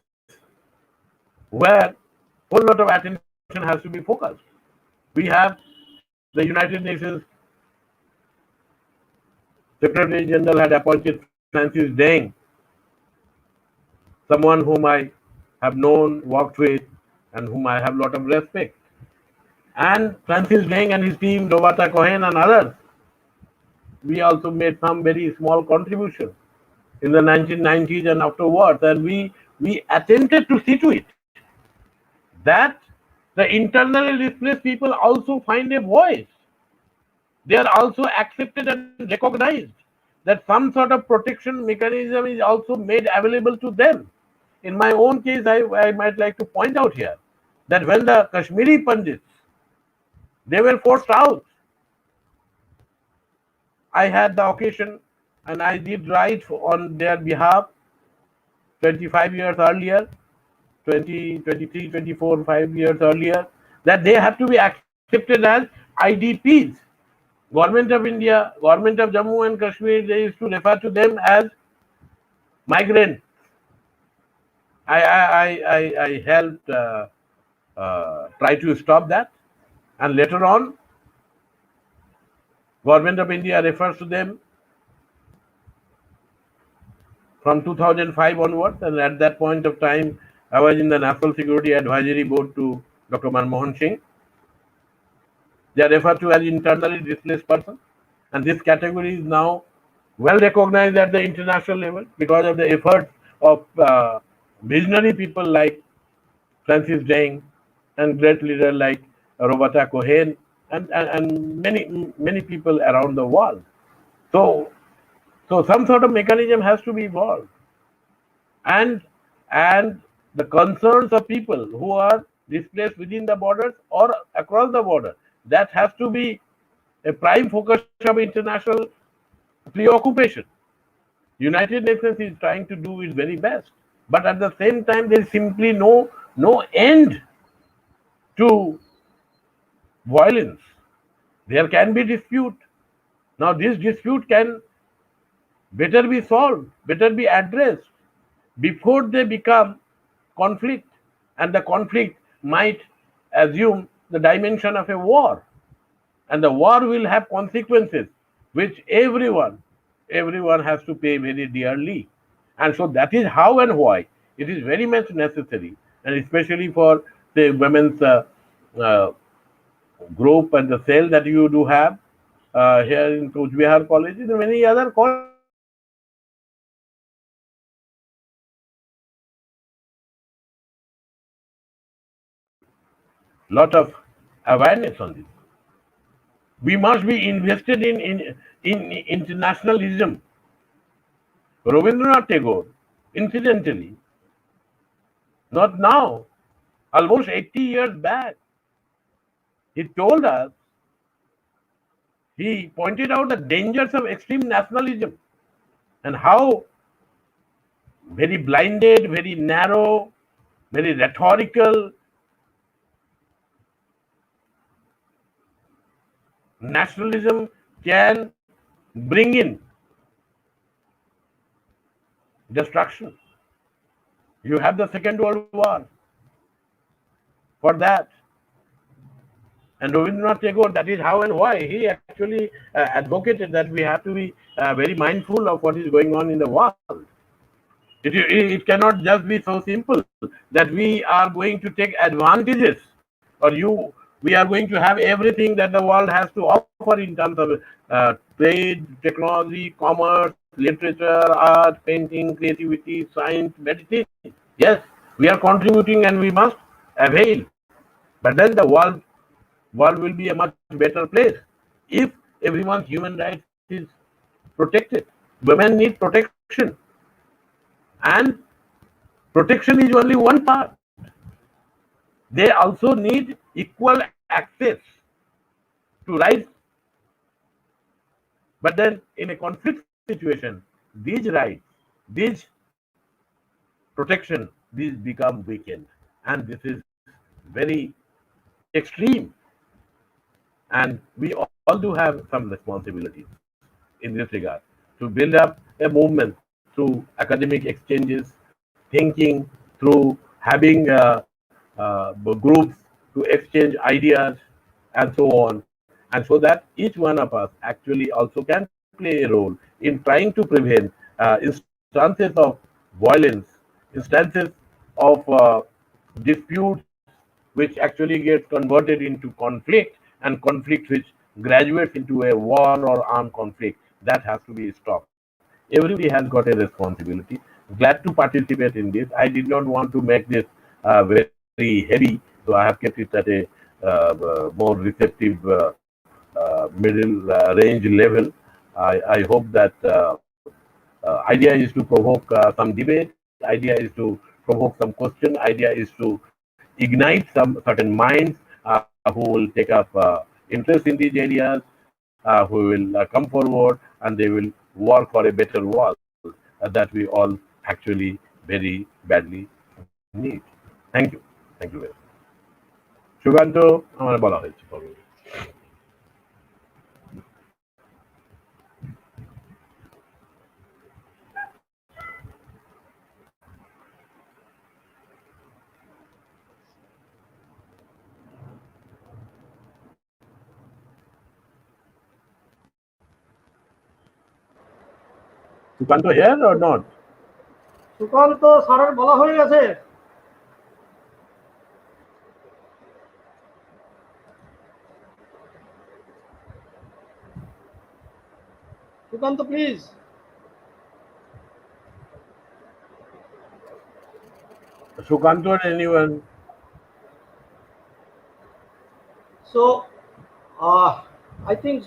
where whole lot of attention has to be focused. We have the United Nations Secretary General had appointed Francis Deng, someone whom I have known, worked with, and whom I have a lot of respect. And Francis Deng and his team, Robata Cohen and others, we also made some very small contribution in the 1990s and afterwards, and we attempted to see to it that the internally displaced people also find a voice. They are also accepted and recognized, that some sort of protection mechanism is also made available to them. In my own case, I might like to point out here that when the Kashmiri Pandits, they were forced out, I had the occasion and I did write on their behalf 25 years earlier, 20, 23, 24, 5 years earlier, that they have to be accepted as IDPs. Government of India, Government of Jammu and Kashmir, they used to refer to them as migrants. I helped try to stop that, and later on, Government of India refers to them from 2005 onwards, and at that point of time, I was in the National Security Advisory Board to Dr. Manmohan Singh. They are referred to as internally displaced person, and this category is now well recognized at the international level because of the efforts of visionary people like Francis Deng and great leaders like Robata Cohen and many people around the world. So some sort of mechanism has to be evolved, and the concerns of people who are displaced within the borders or across the border, that has to be a prime focus of international preoccupation. United Nations is trying to do its very best, but at the same time, there is simply no end to violence. There can be dispute. Now, this dispute can better be solved, better be addressed before they become conflict, and the conflict might assume the dimension of a war, and the war will have consequences which everyone has to pay very dearly. And so that is how and why it is very much necessary, and especially for the women's uh, group and the cell that you do have here in Coochbehar College and many other colleges, lot of awareness on this. We must be invested in internationalism. Rabindranath Tagore, incidentally, not now, almost 80 years back, he told us, he pointed out the dangers of extreme nationalism and how very blinded, very narrow, very rhetorical nationalism can bring in destruction. You have the Second World War for that. And Rabindranath Tagore, that is how and why he actually advocated that we have to be very mindful of what is going on in the world. It cannot just be so simple that we are going to take advantages, or we are going to have everything that the world has to offer in terms of trade, technology, commerce, literature, art, painting, creativity, science, medicine. Yes, we are contributing and we must avail. But then the world will be a much better place if everyone's human rights is protected. Women need protection, and protection is only one part. They also need equal access to rights. But then in a conflict situation, these rights, these protection, these become weakened. And this is very extreme. And we all do have some responsibilities in this regard to build up a movement through academic exchanges, thinking, through having groups to exchange ideas and so on. And so that each one of us actually also can play a role in trying to prevent instances of violence, instances of disputes which actually gets converted into conflict, and conflict which graduates into a war or armed conflict. That has to be stopped. Everybody has got a responsibility. Glad to participate in this. I did not want to make this very heavy, so I have kept it at a more receptive middle range level. I hope that idea is to provoke some debate. Idea is to provoke some question. Idea is to ignite some certain minds who will take up interest in these areas, who will come forward, and they will work for a better world that we all actually very badly need. Thank you. Thank you very much. Sukanta আমার বলা হয়েছে Sukanta here or not? Sukanta স্যারের বলা হয়ে গেছে। Sukanta please. Sukanta or anyone? So I think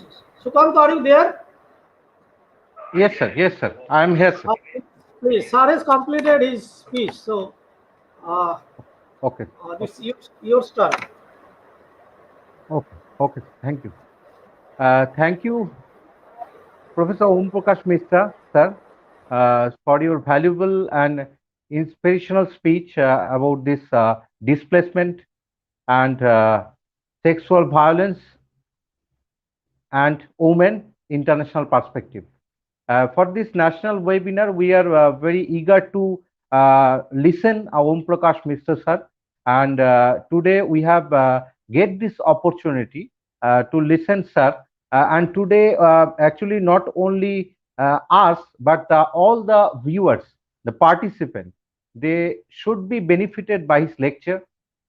Sukant, are you there? Yes, sir. Yes, sir. I am here, sir. Please, sir has completed his speech, so Okay. this your turn. Okay. Okay. Thank you. Thank you, Professor Om Prakash Mishra, sir, for your valuable and inspirational speech about this displacement and sexual violence and women international perspective. For this national webinar, we are very eager to listen Om Prakash Mishra, sir, and today we have get this opportunity to listen, sir. And today, actually, not only us, but all the viewers, the participants, they should be benefited by his lecture.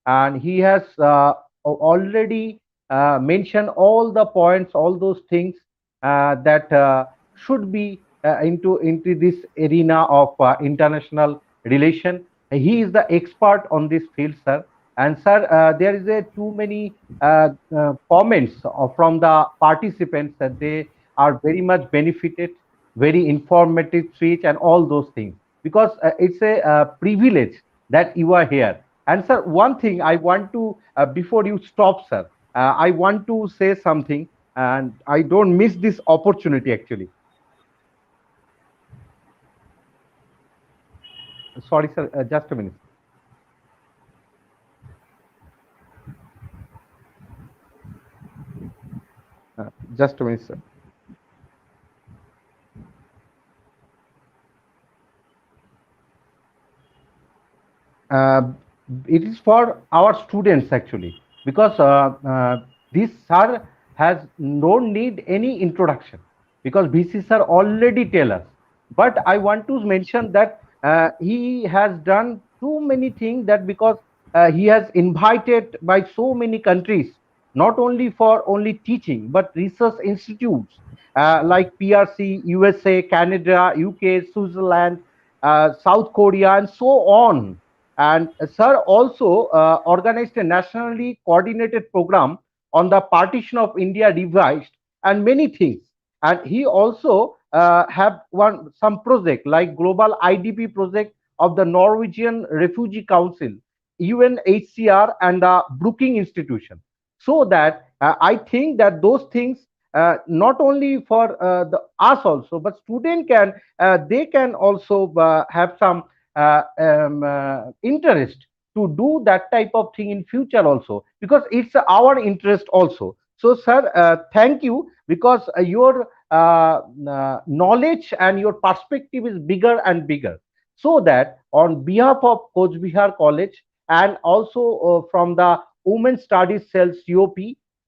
And he has already mentioned all the points, all those things that should be into this arena of international relation. He is the expert on this field, sir. And sir, there is a too many comments from the participants that they are very much benefited, very informative speech and all those things, because it's a privilege that you are here. And sir, one thing I want to before you stop, sir, I want to say something, and I don't miss this opportunity actually. Sorry, sir, just a minute. Just a minute, sir. It is for our students actually, because this sir has no need any introduction, because VC sir already tell us. But I want to mention that he has done too many things, that because he has invited by so many countries, not only for only teaching, but research institutes like PRC, USA, Canada, UK, Switzerland, South Korea, and so on. And sir also organized a nationally coordinated program on the partition of India revised and many things. And he also have some project like global IDP project of the Norwegian Refugee Council, UNHCR, and the Brookings Institution. So that I think that those things not only for us also, but student can they can also have some interest to do that type of thing in future also, because it's our interest also. So, sir, thank you, because your knowledge and your perspective is bigger and bigger. So that on behalf of Coochbehar College, and also from the Women Studies Cell COP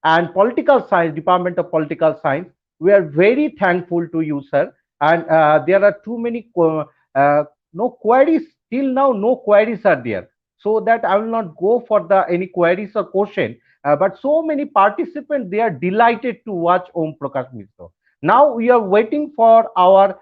and Political Science Department of Political Science, we are very thankful to you, sir. And there are too many no queries till now. No queries are there, so that I will not go for the any queries or question. But so many participants, they are delighted to watch Om Prakash Mishra. Now we are waiting for our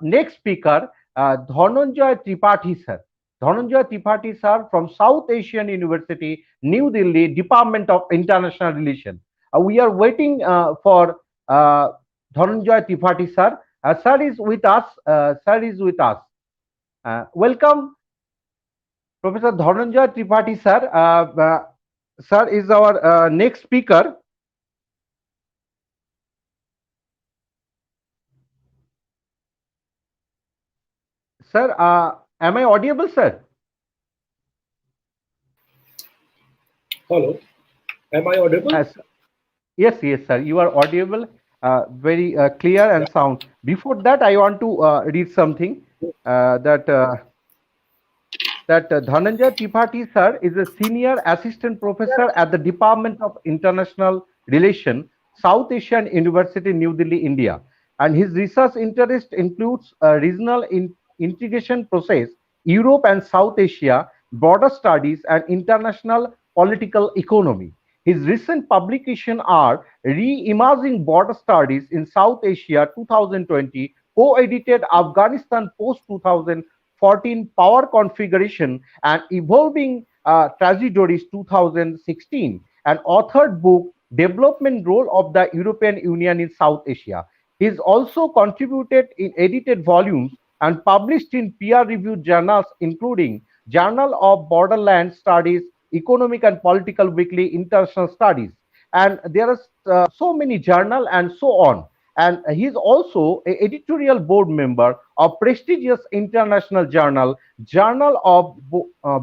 next speaker, Dhananjay Tripathi sir. Dhananjay Tripathi sir from South Asian University, New Delhi, Department of International Relations. We are waiting for Dhananjay Tripathi sir. Sir is with us. Sir is with us. Welcome, Professor Dhananjay Tripathi sir. Sir is our next speaker. Sir, am I audible, sir? Hello, am I audible? Yes, yes, sir. You are audible, very clear and sound. Before that, I want to read something that Dhananjay Tripathi sir is a senior assistant professor at the Department of International Relations, South Asian University, New Delhi, India. And his research interest includes regional integration process, Europe and South Asia, border studies, and international political economy. His recent publications are Reimagining Border Studies in South Asia 2020, co-edited Afghanistan post-2014 Power Configuration and Evolving Trajectories 2016, and authored book Development Role of the European Union in South Asia. He has also contributed in edited volumes and published in peer-reviewed journals including Journal of Borderland Studies, Economic and Political Weekly, International Studies, and there are so many journal and so on. And he is also an editorial board member of prestigious international journal, Journal of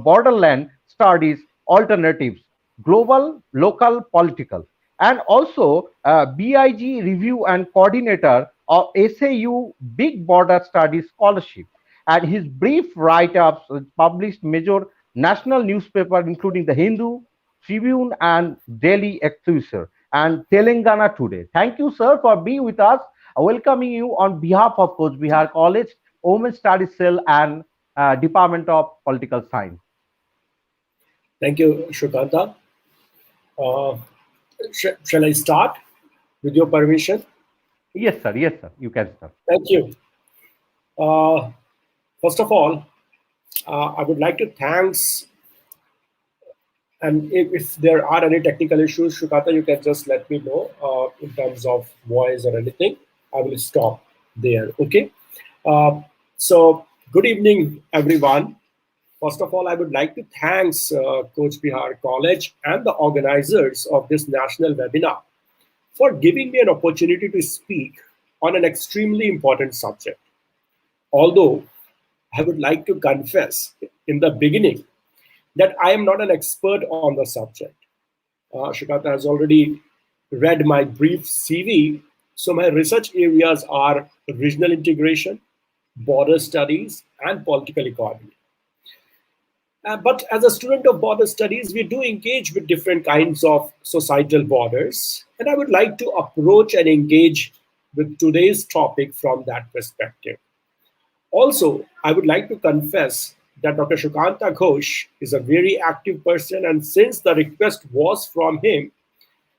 Borderland Studies Alternatives, Global, Local, Political, and also BIG review and coordinator of SAU Big Border Studies Scholarship. And his brief write-ups published major national newspaper including the Hindu, Tribune, and Delhi Excelsior, and Telangana Today. Thank you, sir, for being with us. Welcoming you on behalf of Coochbehar College, Women Studies Cell, and Department of Political Science. Thank you, Shrikanta. Shall I start with your permission? Yes, sir. Yes, sir. You can start. Thank you. First of all, I would like to thanks, and if there are any technical issues, Shrikanta, you can just let me know in terms of voice or anything. I will stop there, okay? So, good evening, everyone. First of all, I would like to thanks Coochbehar College and the organizers of this national webinar for giving me an opportunity to speak on an extremely important subject. Although I would like to confess in the beginning that I am not an expert on the subject. Shrikanta has already read my brief CV. So my research areas are regional integration, border studies, and political economy. But as a student of border studies, we do engage with different kinds of societal borders. And I would like to approach and engage with today's topic from that perspective. Also, I would like to confess that Dr. Shrikanta Ghosh is a very active person, and since the request was from him,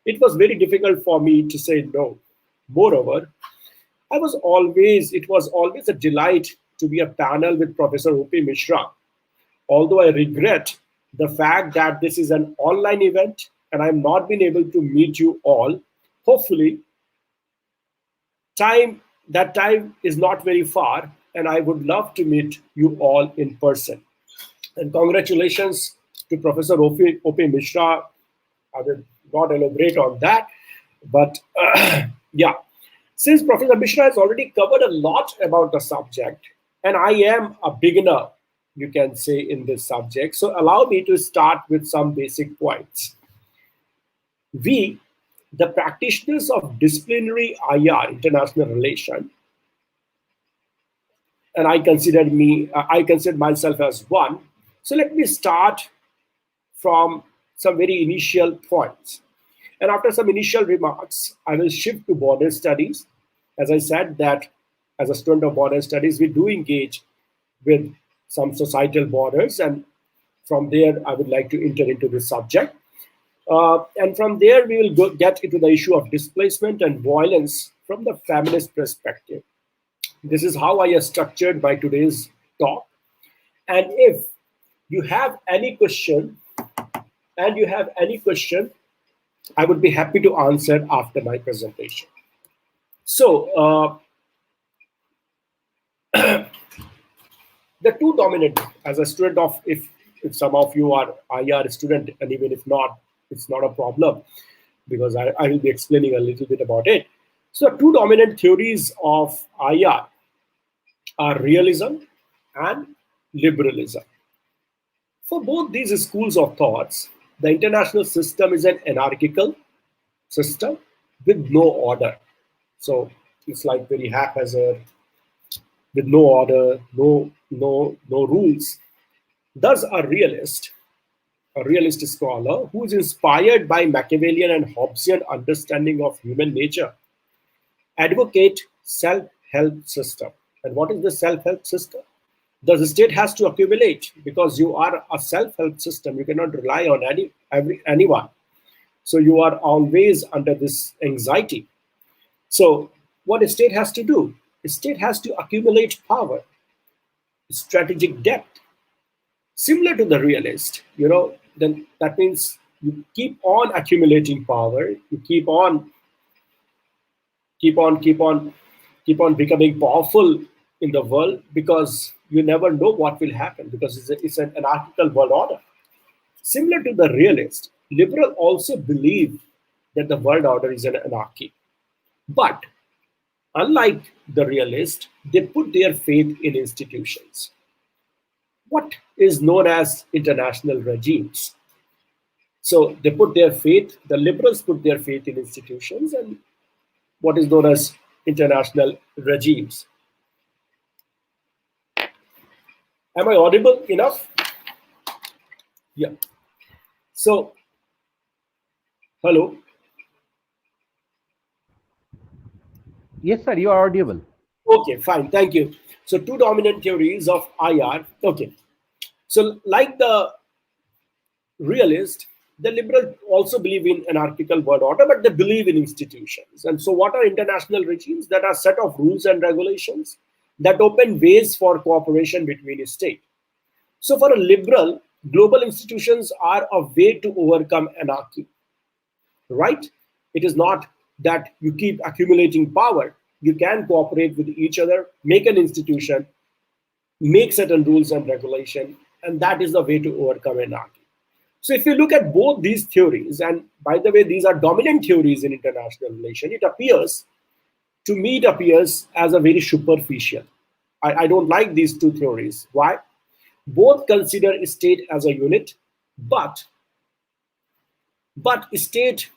it was very difficult for me to say no. Moreover, it was always a delight to be a panel with Professor O.P. Mishra. Although I regret the fact that this is an online event and I've not been able to meet you all, hopefully that time is not very far, and I would love to meet you all in person. And congratulations to Professor O.P. Mishra. I will not elaborate on that, but yeah. Since Professor Mishra has already covered a lot about the subject, and I am a beginner, you can say, in this subject, so allow me to start with some basic points. We, the practitioners of disciplinary IR, international relation, and I consider myself as one. So let me start from some very initial points. And after some initial remarks, I will shift to border studies. As I said that as a student of border studies, we do engage with some societal borders, and from there, I would like to enter into this subject. And from there, we will get into the issue of displacement and violence from the feminist perspective. This is how I have structured my today's talk. And if you have any question, I would be happy to answer after my presentation. So, the two dominant, as a student of, if some of you are IR student, and even if not, it's not a problem, because I will be explaining a little bit about it. So two dominant theories of IR are realism and liberalism. For both these schools of thoughts, the international system is an anarchical system with no order. So it's like very haphazard, with no order, no rules. Thus, a realist scholar who is inspired by Machiavellian and Hobbesian understanding of human nature advocate self-help system. And what is the self-help system? The state has to accumulate, because you are a self-help system. You cannot rely on anyone. So you are always under this anxiety. So what a state has to do? A state has to accumulate power, strategic depth. Similar to the realist, then that means you keep on accumulating power. You keep on becoming powerful in the world, because you never know what will happen, because it's an anarchical world order. Similar to the realist, liberal also believe that the world order is an anarchy. But unlike the realist, they put their faith in institutions. What is known as international regimes. So they put their faith, the liberals put their faith in institutions and what is known as international regimes. Am I audible enough? Yeah. So, hello. Yes, sir, you are audible. Okay, fine, thank you. So two dominant theories of IR. Okay. So like the realist, the liberal also believe in anarchical world order, but they believe in institutions. And so what are international regimes? That are set of rules and regulations that open ways for cooperation between states. So for a liberal, global institutions are a way to overcome anarchy, right? It is not that you keep accumulating power. You can cooperate with each other, make an institution, make certain rules and regulation, and that is the way to overcome anarchy. So if you look at both these theories, and by the way, these are dominant theories in international relation, it appears as a very superficial. I don't like these two theories. Why? Both consider state as a unit, but state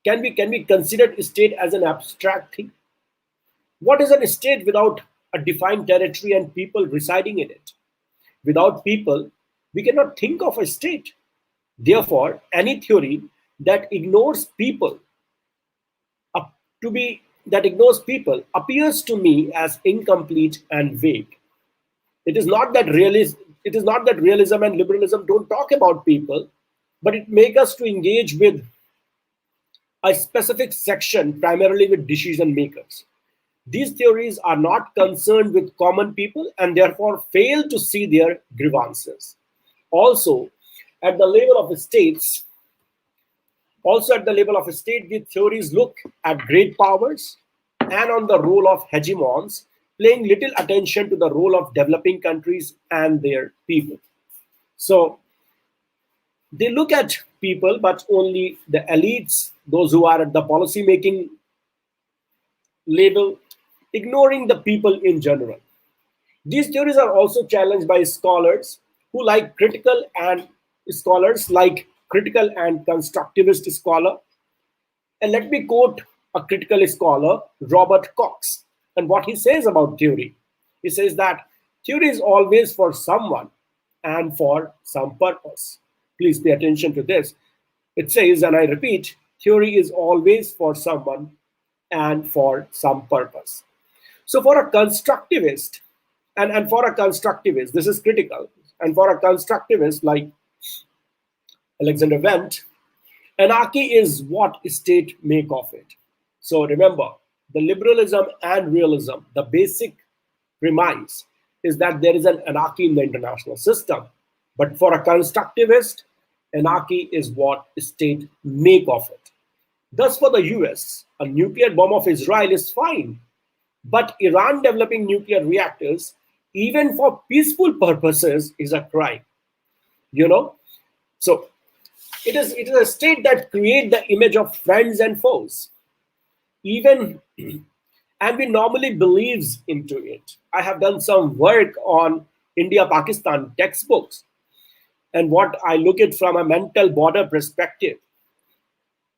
can be considered state as an abstract thing. What is a state without a defined territory and people residing in it? Without people, we cannot think of a state. Therefore, any theory that ignores people appears to me as incomplete and vague. It is not that realism and liberalism don't talk about people, but it makes us to engage with a specific section, primarily with decision makers. These theories are not concerned with common people and therefore fail to see their grievances. Also, at the level of states, these theories look at great powers and on the role of hegemons, paying little attention to the role of developing countries and their people. So they look at people, but only the elites, those who are at the policy-making level, ignoring the people in general. These theories are also challenged by scholars like critical and constructivist scholar, And let me quote a critical scholar, Robert Cox, and what he says about theory. He says that theory is always for someone and for some purpose. Please pay attention to this. It says, and I repeat, theory is always for someone and for some purpose. So for a constructivist, and for a constructivist, this is critical, and for a constructivist like Alexander Wendt, anarchy is what state make of it. So remember, the liberalism and realism, the basic premise is that there is an anarchy in the international system. But for a constructivist, anarchy is what state make of it. Thus, for the US, a nuclear bomb of Israel is fine. But Iran developing nuclear reactors, even for peaceful purposes, is a crime. So it is a state that creates the image of friends and foes. And we normally believes into it. I have done some work on India-Pakistan textbooks, and what I look at from a mental border perspective.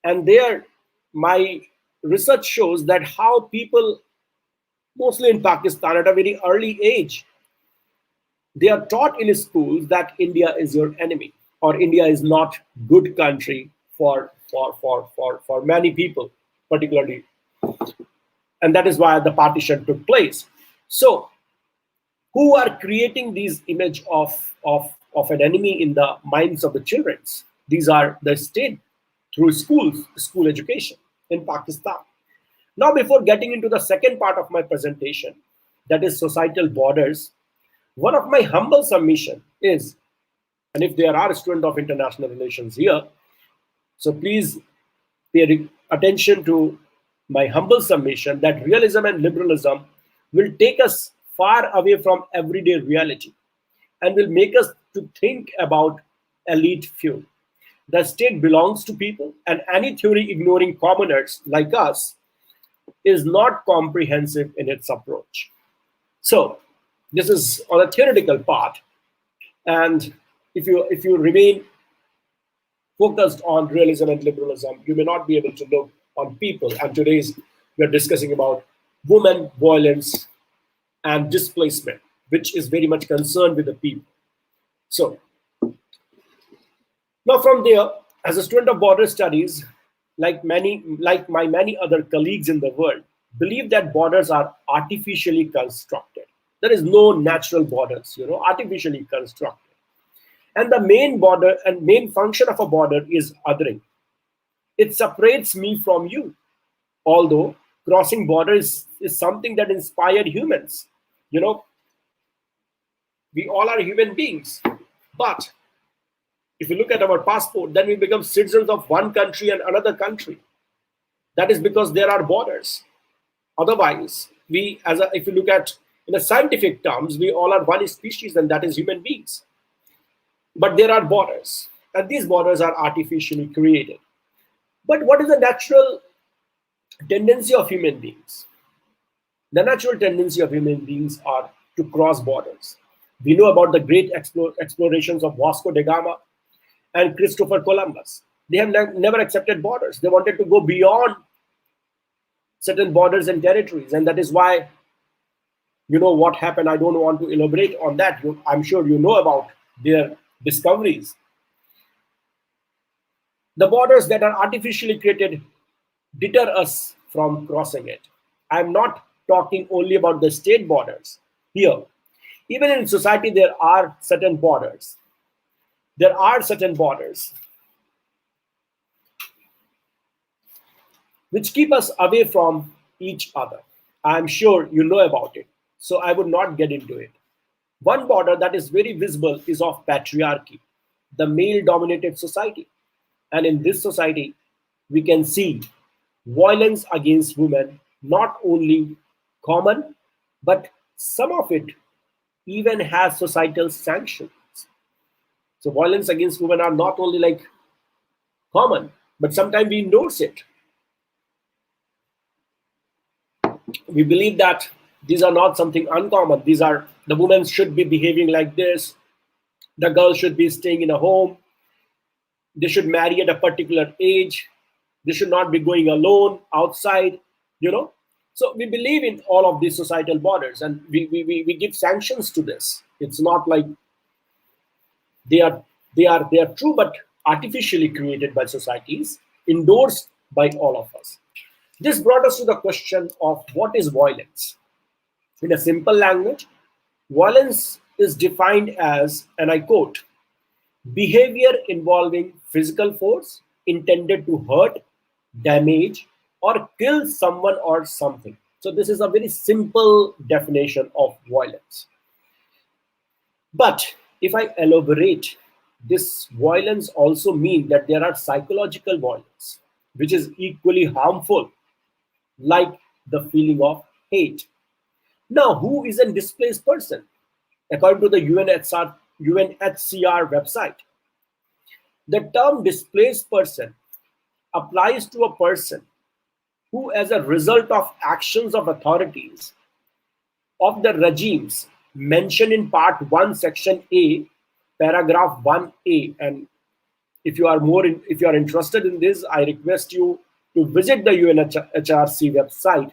And there, my research shows that how people, mostly in Pakistan, at a very early age, they are taught in schools that India is your enemy, or India is not good country for many people, particularly. And that is why the partition took place. So who are creating these image of an enemy in the minds of the children? These are the state through schools, school education in Pakistan. Now, before getting into the second part of my presentation, that is societal borders, one of my humble submission is, and if there are students of international relations here, so please pay attention to my humble submission that realism and liberalism will take us far away from everyday reality and will make us to think about elite few. The state belongs to people, and any theory ignoring commoners like us is not comprehensive in its approach. So this is on a theoretical part, and if you remain focused on realism and liberalism, you may not be able to look on people. And today we are discussing about women, violence, and displacement, which is very much concerned with the people. So now from there, as a student of border studies, like my many other colleagues in the world, believe that borders are artificially constructed. There is no natural borders, artificially constructed. And the main border and main function of a border is othering. It separates me from you. Although crossing borders is something that inspired humans. We all are human beings. But if you look at our passport, then we become citizens of one country and another country. That is because there are borders. Otherwise, if you look at in the scientific terms, we all are one species, and that is human beings. But there are borders, and these borders are artificially created. But what is the natural tendency of human beings? The natural tendency of human beings are to cross borders. We know about the great explorations of Vasco da Gama and Christopher Columbus. They have never accepted borders. They wanted to go beyond certain borders and territories, and that is why, what happened. I don't want to elaborate on that. I'm sure you know about their discoveries. The borders that are artificially created deter us from crossing it. I'm not talking only about the state borders here. Even in society, there are certain borders. There are certain borders which keep us away from each other. I'm sure you know about it, so I would not get into it. One border that is very visible is of patriarchy, the male-dominated society. And in this society, we can see violence against women not only common, but some of it even has societal sanctions. So violence against women are not only like common, but sometimes we endorse it. We believe that these are not something uncommon. These are, the women should be behaving like this. The girl should be staying in a home. They should marry at a particular age. They should not be going alone outside, So we believe in all of these societal borders, and we give sanctions to this. It's not like they are true, but artificially created by societies, endorsed by all of us. This brought us to the question of what is violence. In a simple language, violence is defined as, and I quote, behavior involving physical force intended to hurt, damage, or kill someone or something. So this is a very simple definition of violence. But if I elaborate, this violence also means that there are psychological violence, which is equally harmful, like the feeling of hate. Now, who is a displaced person? According to the UNHCR website, the term displaced person applies to a person who, as a result of actions of authorities of the regimes mentioned in Part 1, Section A, Paragraph 1A, and if you are interested in this, I request you to visit the UNHRC website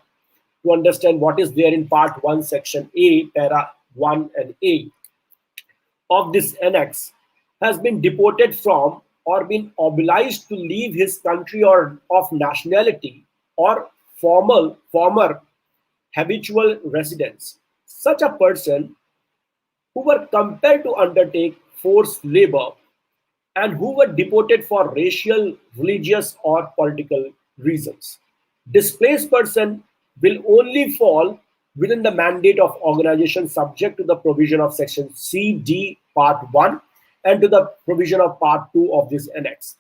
to understand what is there in Part 1, Section A, Para 1 and A of this annex, has been deported from or been obliged to leave his country or of nationality or former habitual residence. Such a person who were compelled to undertake forced labor and who were deported for racial, religious, or political reasons. Displaced person will only fall within the mandate of organization subject to the provision of Section C.D. Part 1 and to the provision of Part 2 of this annex.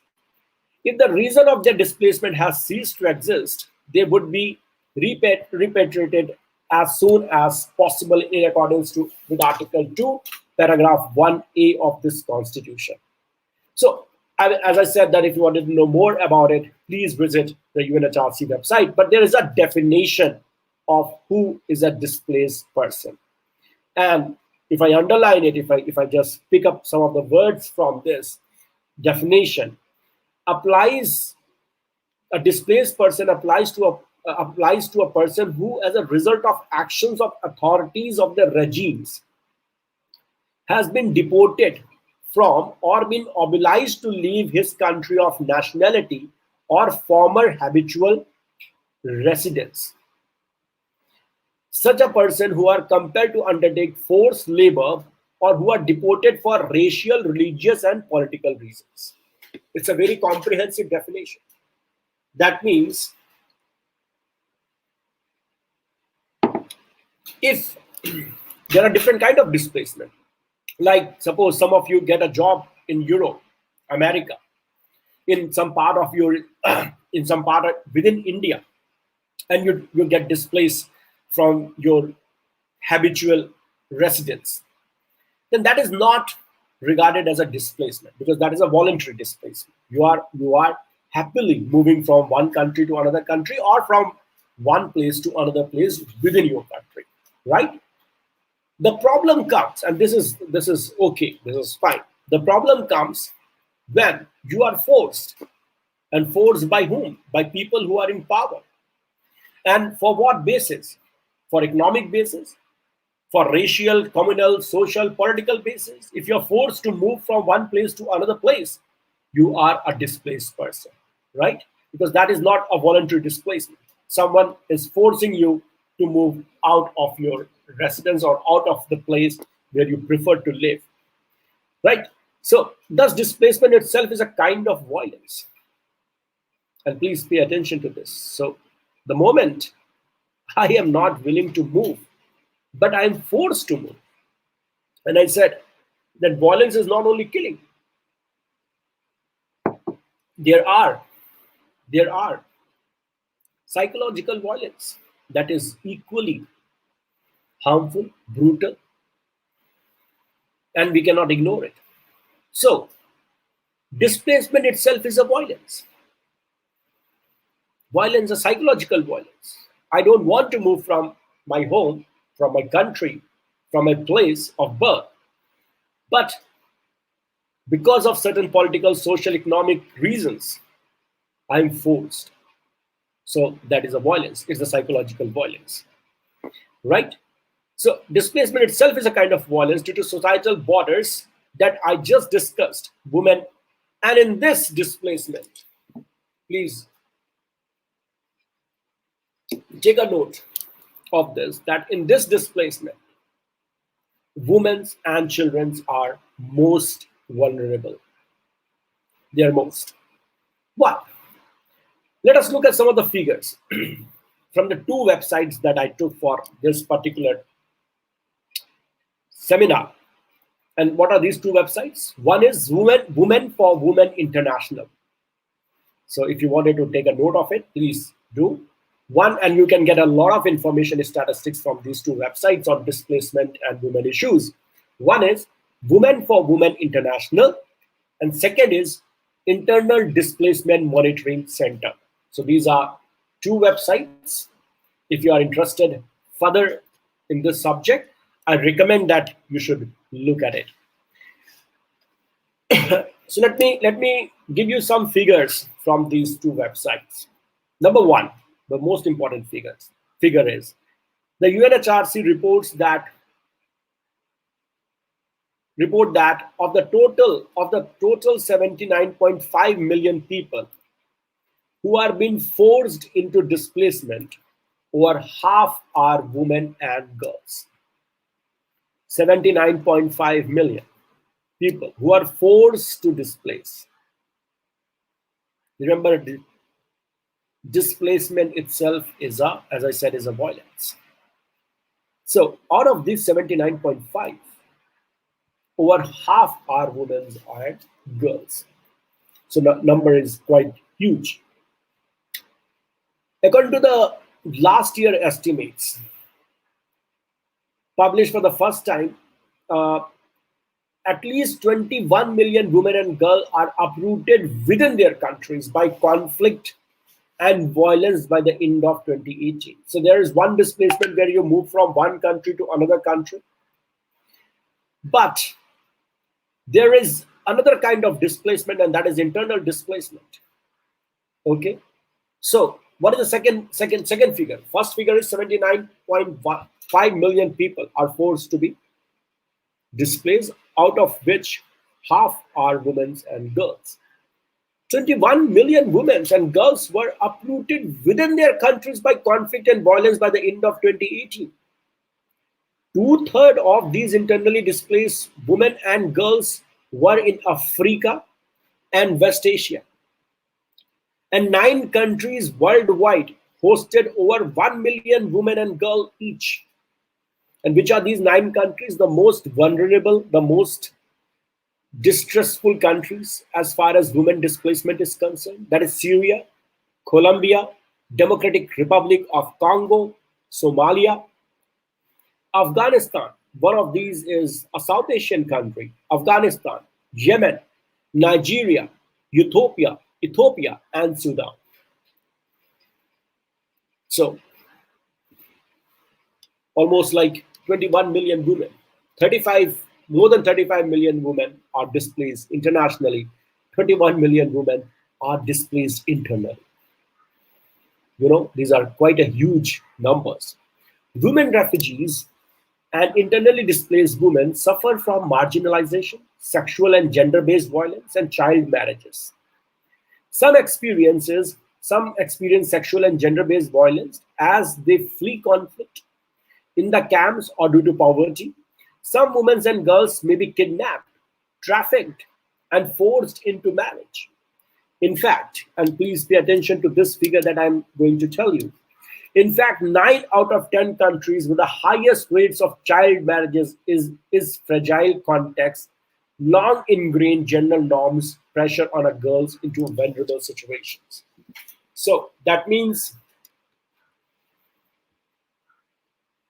If the reason of their displacement has ceased to exist, they would be repatriated as soon as possible in accordance with Article 2, Paragraph 1A of this Constitution. So, as I said, that if you wanted to know more about it, please visit the UNHRC website. But there is a definition of who is a displaced person. And if I underline it, if I just pick up some of the words from this definition, a displaced person applies to a person who, as a result of actions of authorities of the regimes, has been deported from or been obliged to leave his country of nationality or former habitual residence. Such a person who are compelled to undertake forced labor or who are deported for racial, religious, and political reasons. It's a very comprehensive definition. That means if there are different kinds of displacement, like suppose some of you get a job in Europe, America, in some part of within India, and you get displaced from your habitual residence, then that is not regarded as a displacement, because that is a voluntary displacement. You are happily moving from one country to another country or from one place to another place within your country, right? The problem comes, and this is okay, this is fine. The problem comes when you are forced, and forced by whom? By people who are in power. And for what basis? For economic basis, for racial, communal, social, political basis. If you're forced to move from one place to another place, you are a displaced person, right? Because that is not a voluntary displacement. Someone is forcing you to move out of your residence or out of the place where you prefer to live, right? So thus displacement itself is a kind of violence. And please pay attention to this. So the moment I am not willing to move, but I am forced to move, and I said that violence is not only killing. There are psychological violence that is equally harmful, brutal, and we cannot ignore it. So, displacement itself is a violence. Violence is psychological violence. I don't want to move from my home, from my country, from my place of birth. But because of certain political, social, economic reasons, I'm forced. So that is a violence. It's a psychological violence, right? So displacement itself is a kind of violence due to societal borders that I just discussed, women. And in this displacement, please take a note of this, that in this displacement, women and children are most vulnerable. They are most. But let us look at some of the figures from the two websites that I took for this particular seminar. And what are these two websites? One is Women for Women International. So if you wanted to take a note of it, please do. One, and you can get a lot of information, statistics from these two websites on displacement and women issues. One is Women for Women International, and second is Internal Displacement Monitoring Center. So these are two websites. If you are interested further in this subject, I recommend that you should look at it. So let me give you some figures from these two websites. Number one, the most important figure is the UNHRC report that of the total 79.5 million people who are being forced into displacement, over half are women and girls. 79.5 million people who are forced to displace. Remember, displacement itself is as I said, is a violence. So out of these 79.5, over half are women and girls. So the number is quite huge. According to the last year estimates published for the first time, at least 21 million women and girls are uprooted within their countries by conflict and violence by the end of 2018. So there is one displacement where you move from one country to another country. But there is another kind of displacement, and that is internal displacement. Okay. So what is the second figure? First figure is 79.5 million people are forced to be displaced, out of which half are women and girls. 21 million women and girls were uprooted within their countries by conflict and violence by the end of 2018. 2/3 of these internally displaced women and girls were in Africa and West Asia. And 9 countries worldwide hosted over 1 million women and girls each. And which are these 9 countries? The most vulnerable, the most distressful countries as far as women displacement is concerned. That is Syria, Colombia, Democratic Republic of Congo, Somalia, Afghanistan. One of these is a South Asian country, Afghanistan, Yemen, Nigeria, Ethiopia, and Sudan. So almost like 21 million women, more than 35 million women are displaced internationally. 21 million women are displaced internally. These are quite a huge numbers. Women refugees and internally displaced women suffer from marginalization, sexual and gender-based violence, and child marriages. Some experience sexual and gender-based violence as they flee conflict in the camps or due to poverty. Some women and girls may be kidnapped, trafficked, and forced into marriage. In fact, and please pay attention to this figure that I'm going to tell you. In fact, 9 out of 10 countries with the highest rates of child marriages is fragile context, long ingrained gender norms, pressure on a girls into vulnerable situations. So that means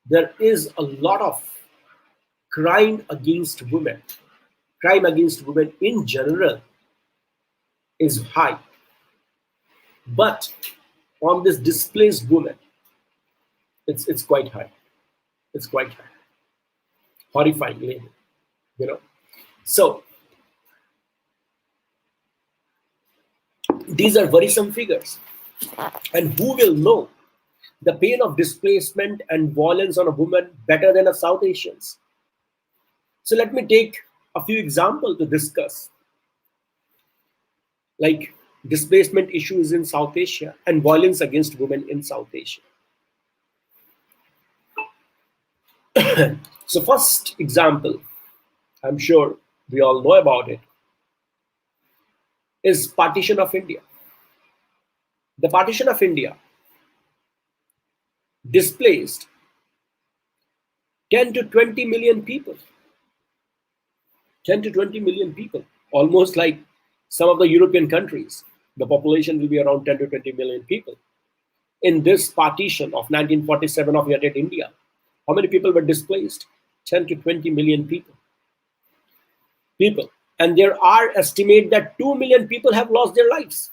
there is a lot of crime against women. Crime against women in general is high. But on this displaced woman, it's quite high. It's quite high. Horrifyingly, So These are worrisome figures. And who will know the pain of displacement and violence on a woman better than a South Asians? So let me take a few examples to discuss, like displacement issues in South Asia and violence against women in South Asia. So first example, I'm sure we all know about it, is partition of India. The partition of India displaced 10 to 20 million people. 10 to 20 million people, almost like some of the European countries. The population will be around 10 to 20 million people. In this partition of 1947 of United India, how many people were displaced? 10 to 20 million people. And there are estimated that 2 million people have lost their lives.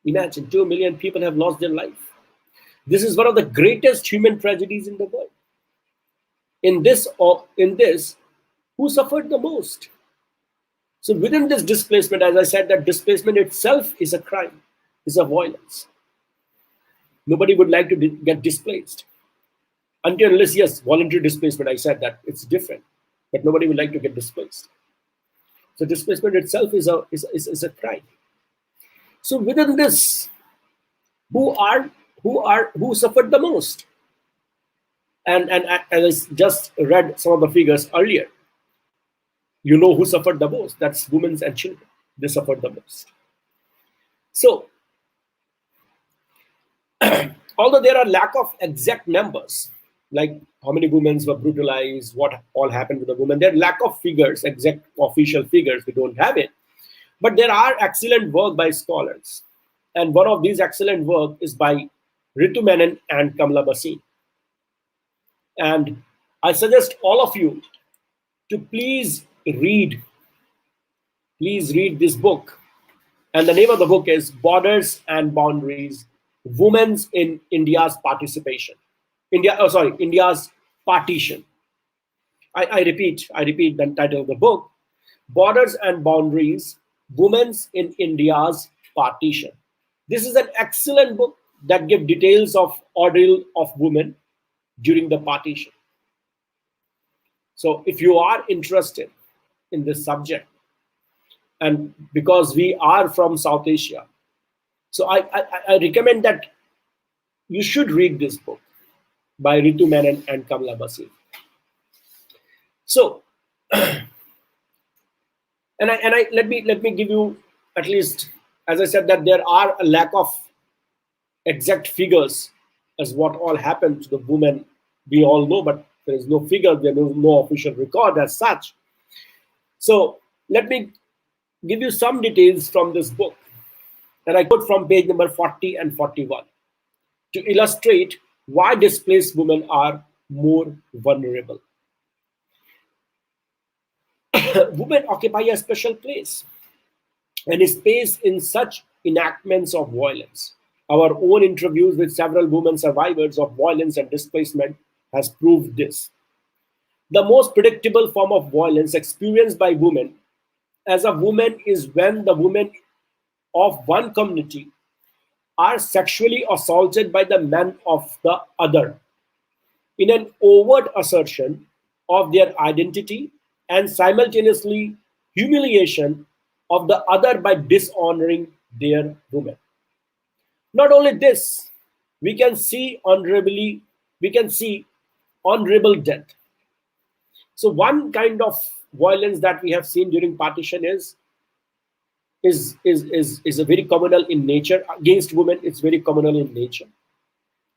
Imagine, 2 million people have lost their life. This is one of the greatest human tragedies in the world. In this, who suffered the most? So within this displacement, as I said, that displacement itself is a crime, is a violence. Nobody would like to get displaced. Until unless, yes, voluntary displacement, I said that it's different, but nobody would like to get displaced. So displacement itself is a crime. So within this, who suffered the most? And as I just read some of the figures earlier, you know who suffered the most. That's women and children. They suffered the most. So, although there are lack of exact numbers, like how many women were brutalized, what all happened to the women, there are lack of figures, exact official figures, we don't have it. But there are excellent work by scholars. And one of these excellent work is by Ritu Menon and Kamala Basin. And I suggest all of you to please read this book. And the name of the book is Borders and Boundaries, Women's in India's Participation. India's Partition. I repeat the title of the book, Borders and Boundaries, Women's in India's Partition. This is an excellent book that gives details of ordeal of women during the partition. So if you are interested in this subject, and because we are from South Asia, so I recommend that you should read this book by Ritu Menon and Kamala Basin. So, let me give you, at least, as I said, that there are a lack of exact figures as what all happened to the women. We all know, but there is no figure, there is no official record as such. So let me give you some details from this book. And I quote from page number 40 and 41 to illustrate why displaced women are more vulnerable. Women occupy a special place and a space in such enactments of violence. Our own interviews with several women survivors of violence and displacement has proved this. The most predictable form of violence experienced by women as a woman is when the women of one community are sexually assaulted by the men of the other in an overt assertion of their identity and simultaneously humiliation of the other by dishonoring their women. Not only this, we can see honorable death. So one kind of violence that we have seen during partition is a very communal in nature. Against women, it's very communal in nature.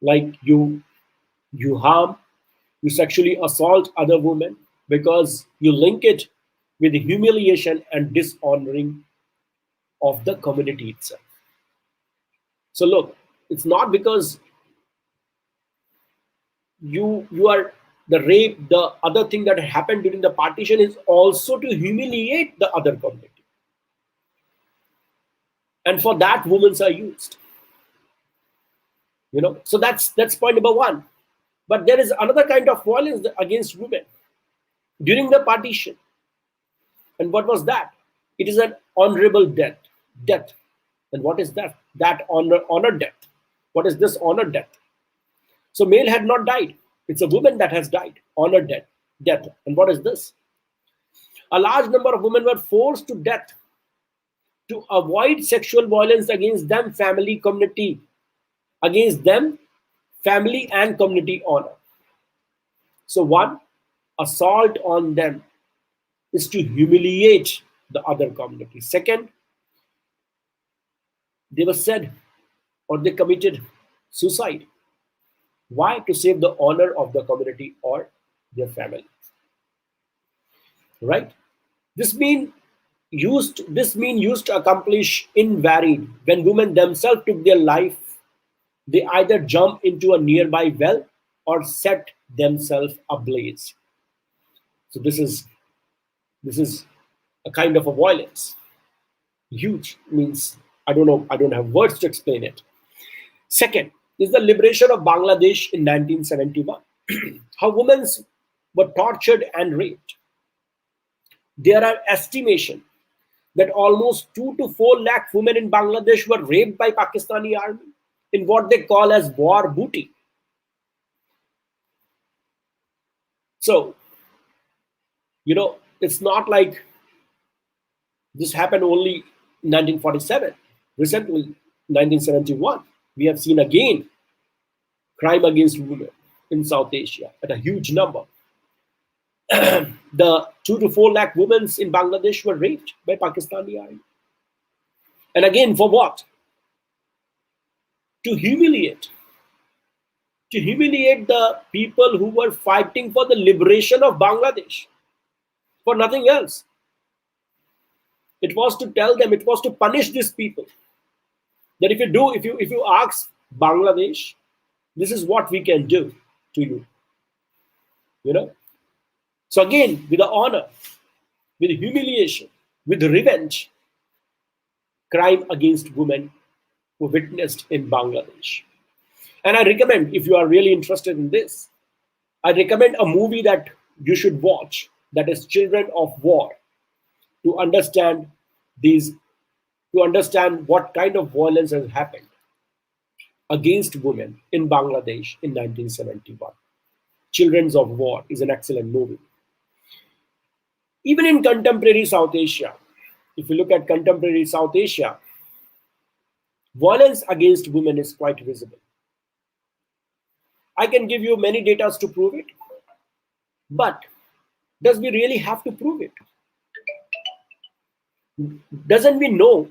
Like you harm, you sexually assault other women because you link it with the humiliation and dishonoring of the community itself. So look, it's not because you are the rape, the other thing that happened during the partition is also to humiliate the other community. And for that, women are used. So that's point number one. But there is another kind of violence against women during the partition. And what was that? It is an honorable death. Death. And what is that? That honor death. What is this honor death? So male had not died. It's a woman that has died. Honor death. Death. And what is this? A large number of women were forced to death to avoid sexual violence against them, family, community. Against them, family and community honor. So one, assault on them is to humiliate the other community. Second, they were said or they committed suicide. Why? To save the honor of the community or their family. Right? This mean used to accomplish invaried. When women themselves took their life, they either jump into a nearby well or set themselves ablaze. So this is a kind of a violence. Huge, means I don't have words to explain it. Second is the liberation of Bangladesh in 1971. How women were tortured and raped. There are estimations that almost 2 to 4 lakh women in Bangladesh were raped by Pakistani army in what they call as war booty. So, it's not like this happened only in 1947. Recently, 1971, we have seen again crime against women in South Asia at a huge number. The 2 to 4 lakh women in Bangladesh were raped by Pakistani army. And again, for what? To humiliate the people who were fighting for the liberation of Bangladesh, for nothing else. It was to tell them, it was to punish these people, that if you ask Bangladesh, this is what we can do to you. So again, with the honor, with humiliation, with revenge, crime against women were witnessed in Bangladesh. And I recommend, if you are really interested in this, I recommend a movie that you should watch, that is Children of War, to understand what kind of violence has happened against women in Bangladesh in 1971. Children of War is an excellent movie. Even in contemporary South Asia, if you look at contemporary South Asia, violence against women is quite visible. I can give you many data to prove it, but does we really have to prove it? Don't we know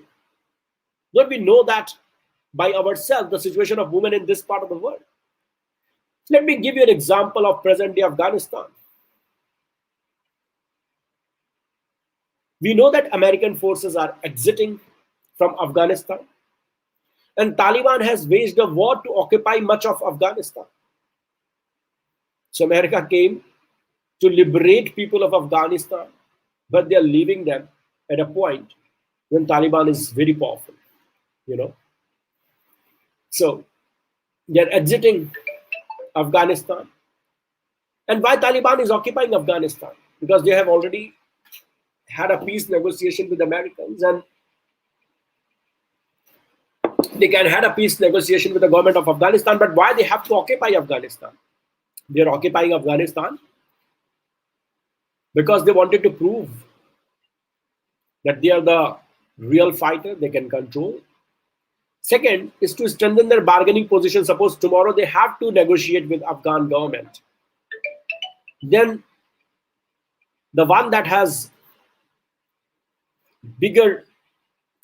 that by ourselves the situation of women in this part of the world? Let me give you an example of present-day Afghanistan. We know that American forces are exiting from Afghanistan, and Taliban has waged a war to occupy much of Afghanistan. So America came to liberate people of Afghanistan, but they are leaving them at a point when Taliban is very powerful, So they are exiting Afghanistan. And why Taliban is occupying Afghanistan? Because they have already had a peace negotiation with Americans, and they can have a peace negotiation with the government of Afghanistan. But why they have to occupy Afghanistan? They are occupying Afghanistan because they wanted to prove that they are the real fighter they can control. Second is to strengthen their bargaining position. Suppose tomorrow they have to negotiate with Afghan government, then the one that has bigger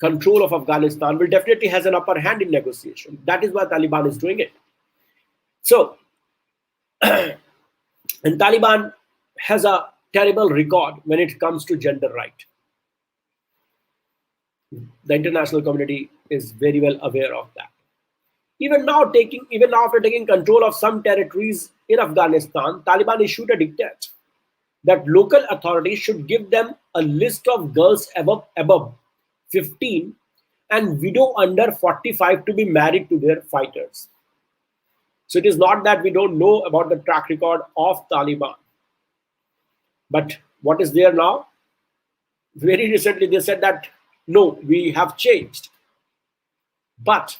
control of Afghanistan will definitely has an upper hand in negotiation. That is why Taliban is doing it. So, and Taliban has a terrible record when it comes to gender right. The international community is very well aware of that. Even after taking control of some territories in Afghanistan, Taliban issued a diktat that local authorities should give them a list of girls above 15 and widow under 45 to be married to their fighters. So it is not that we don't know about the track record of Taliban. But what is there now? very recently they said that no, we have changed. But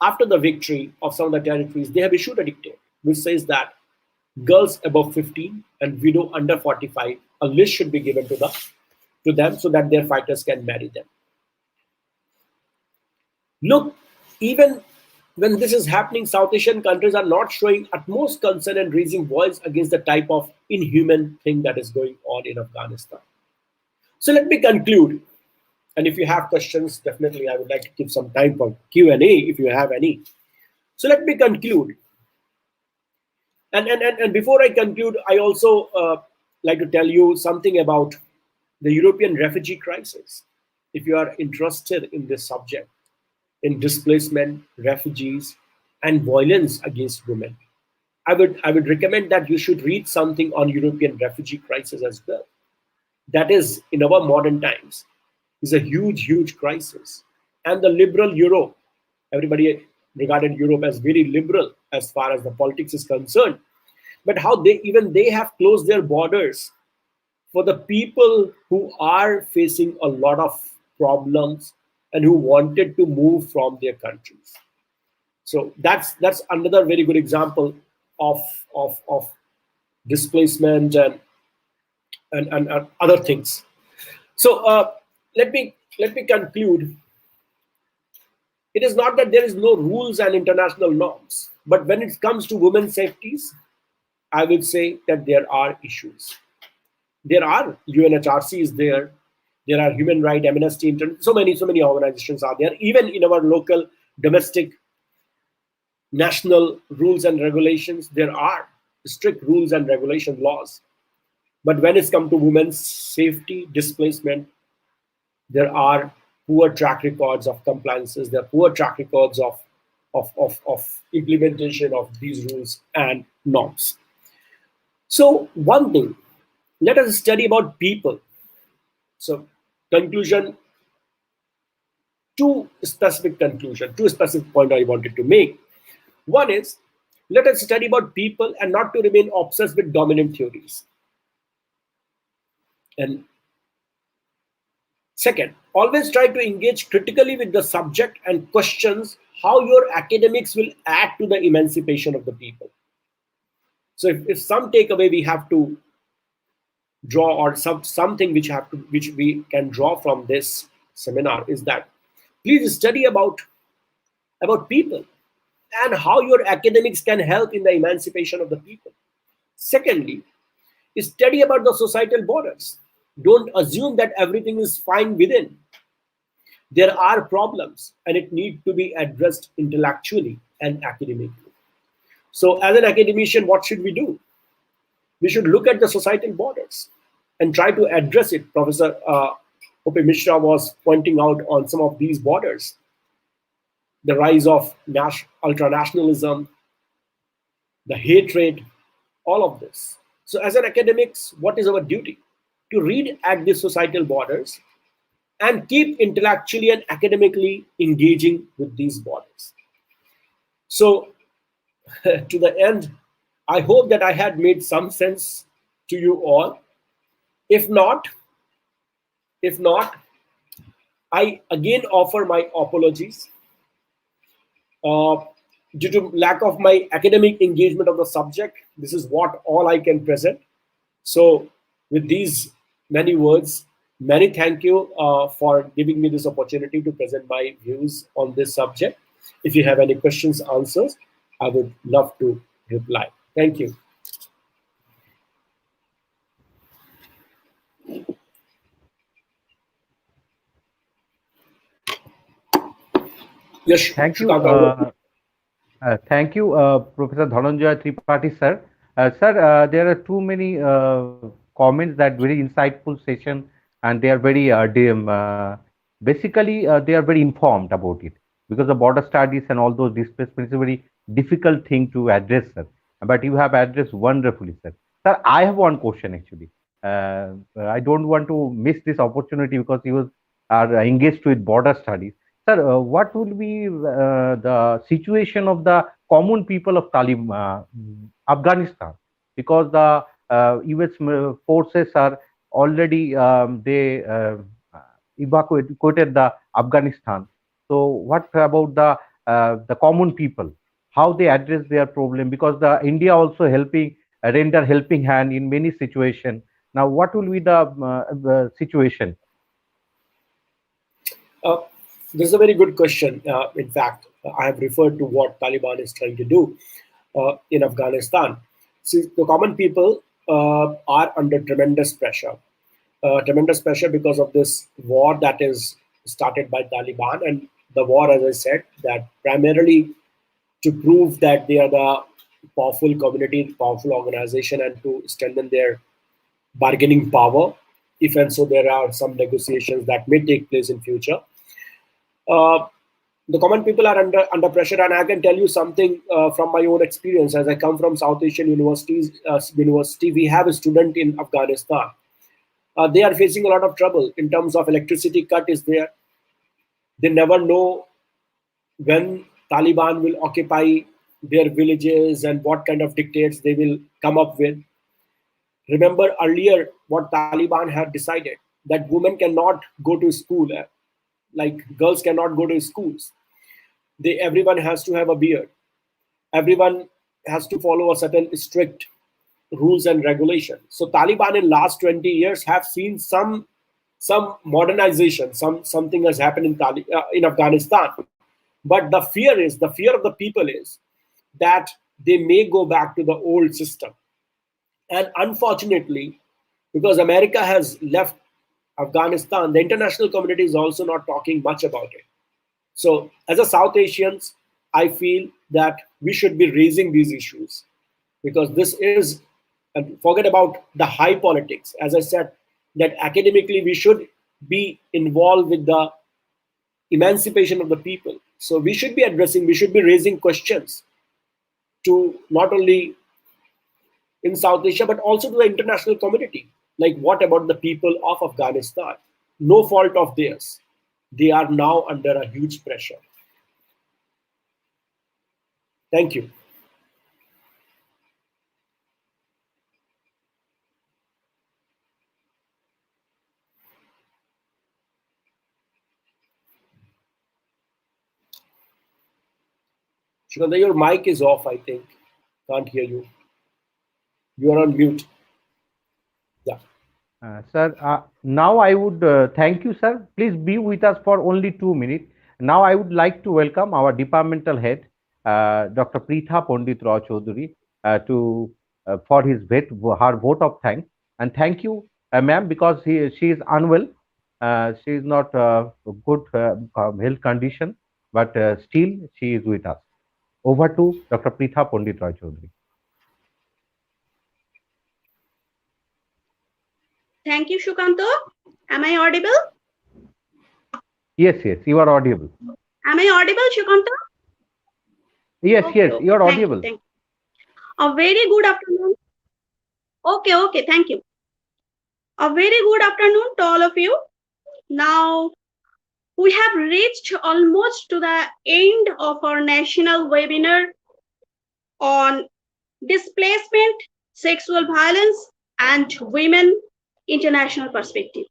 after the victory of some of the territories, they have issued a dictate which says that girls above 15 and widow under 45, a list should be given to them so that their fighters can marry them. Look, even when this is happening, South Asian countries are not showing utmost concern and raising voice against the type of inhuman thing that is going on in Afghanistan. So let me conclude. And if you have questions, definitely I would like to give some time for Q&A if you have any. So let me conclude. And before I conclude, I also like to tell you something about the European refugee crisis. If you are interested in this subject, in displacement, refugees, and violence against women, I would recommend that you should read something on European refugee crisis as well. That is, in our modern times, is a huge crisis. And the liberal Europe, everybody regarded Europe as very liberal as far as the politics is concerned, but how they have closed their borders for the people who are facing a lot of problems and who wanted to move from their countries. So that's another very good example of displacement and other things. So let me conclude. It is not that there is no rules and international norms, but when it comes to women's safeties, I would say that there are issues. There are UNHRC is there. There are Human Rights, Amnesty International, so many organizations are there. Even in our local domestic national rules and regulations, there are strict rules and regulation laws. But when it's come to women's safety, displacement, there are poor track records of compliances. There are poor track records of implementation of these rules and norms. So one thing, let us study about people. So conclusion, two specific points I wanted to make. One is, let us study about people and not to remain obsessed with dominant theories. And second, always try to engage critically with the subject and questions how your academics will add to the emancipation of the people. So if some takeaway we have to draw, or something which we can draw from this seminar, is that please study about people and how your academics can help in the emancipation of the people. Secondly, study about the societal borders. Don't assume that everything is fine within. There are problems and it needs to be addressed intellectually and academically. So as an academician, what should we do? We should look at the societal borders and try to address it. Professor O.P. Mishra was pointing out on some of these borders, the rise of ultranationalism, the hatred, all of this. So as an academics, what is our duty? To read at the societal borders and keep intellectually and academically engaging with these borders. So to the end, I hope that I had made some sense to you all. If not, I again offer my apologies due to lack of my academic engagement of the subject. This is what all I can present. So with these many words, many thank you for giving me this opportunity to present my views on this subject. If you have any questions, answers, I would love to reply. Thank you. Yes, Thank you. Shukaka. Thank you, Professor Dhananjay Tripathi, sir. Sir, there are too many comments, that very insightful session, and they are very basically they are very informed about it, because the border studies and all those displacements is a very difficult thing to address, sir. But you have addressed wonderfully, sir. Sir, I have one question actually. I don't want to miss this opportunity because you are engaged with border studies. Sir, what will be the situation of the common people of Afghanistan? Because the US forces are already they evacuated the Afghanistan. So what about the common people? How they address their problem? Because the India also helping render helping hand in many situations. Now, what will be the situation? Uh, this is a very good question. In fact, I have referred to what Taliban is trying to do in Afghanistan. See, the common people are under tremendous pressure. Tremendous pressure because of this war that is started by Taliban, and the war, as I said, that primarily to prove that they are the powerful community, powerful organization, and to strengthen their bargaining power. If and so there are some negotiations that may take place in future. Uh, the common people are under pressure, and I can tell you something from my own experience. As I come from South Asian university, we have a student in Afghanistan. They are facing a lot of trouble in terms of electricity cut is there. They never know when Taliban will occupy their villages and what kind of dictates they will come up with. Remember earlier what Taliban had decided, that women cannot go to school, like girls cannot go to schools. Everyone has to have a beard. Everyone has to follow a certain strict rules and regulations. So Taliban in last 20 years have seen some modernization, something has happened in Afghanistan. But the fear of the people is that they may go back to the old system. And unfortunately, because America has left Afghanistan, the international community is also not talking much about it. So as a South Asians, I feel that we should be raising these issues, because this is, and forget about the high politics. As I said, that academically we should be involved with the emancipation of the people. So we should be raising questions to not only in South Asia, but also to the international community. Like, what about the people of Afghanistan? No fault of theirs. They are now under a huge pressure. Thank you. Shikanda, your mic is off, I think. Can't hear you. You are on mute. Yeah. Sir, now I would thank you, sir. Please be with us for only 2 minutes. Now I would like to welcome our departmental head, Dr. Pritha Pandit Rao Chaudhary, for her vote of thanks. And thank you, ma'am, because she is unwell. She is not good health condition, but still she is with us. Over to Dr. Pritha Pandit Rao Chaudhary. Thank you, Shukanto. Am I audible? Yes, you are audible. Am I audible, Shukanto? Yes, you are audible. Thank you. A very good afternoon. Okay, thank you. A very good afternoon to all of you. Now, we have reached almost to the end of our national webinar on displacement, sexual violence, and women international perspective.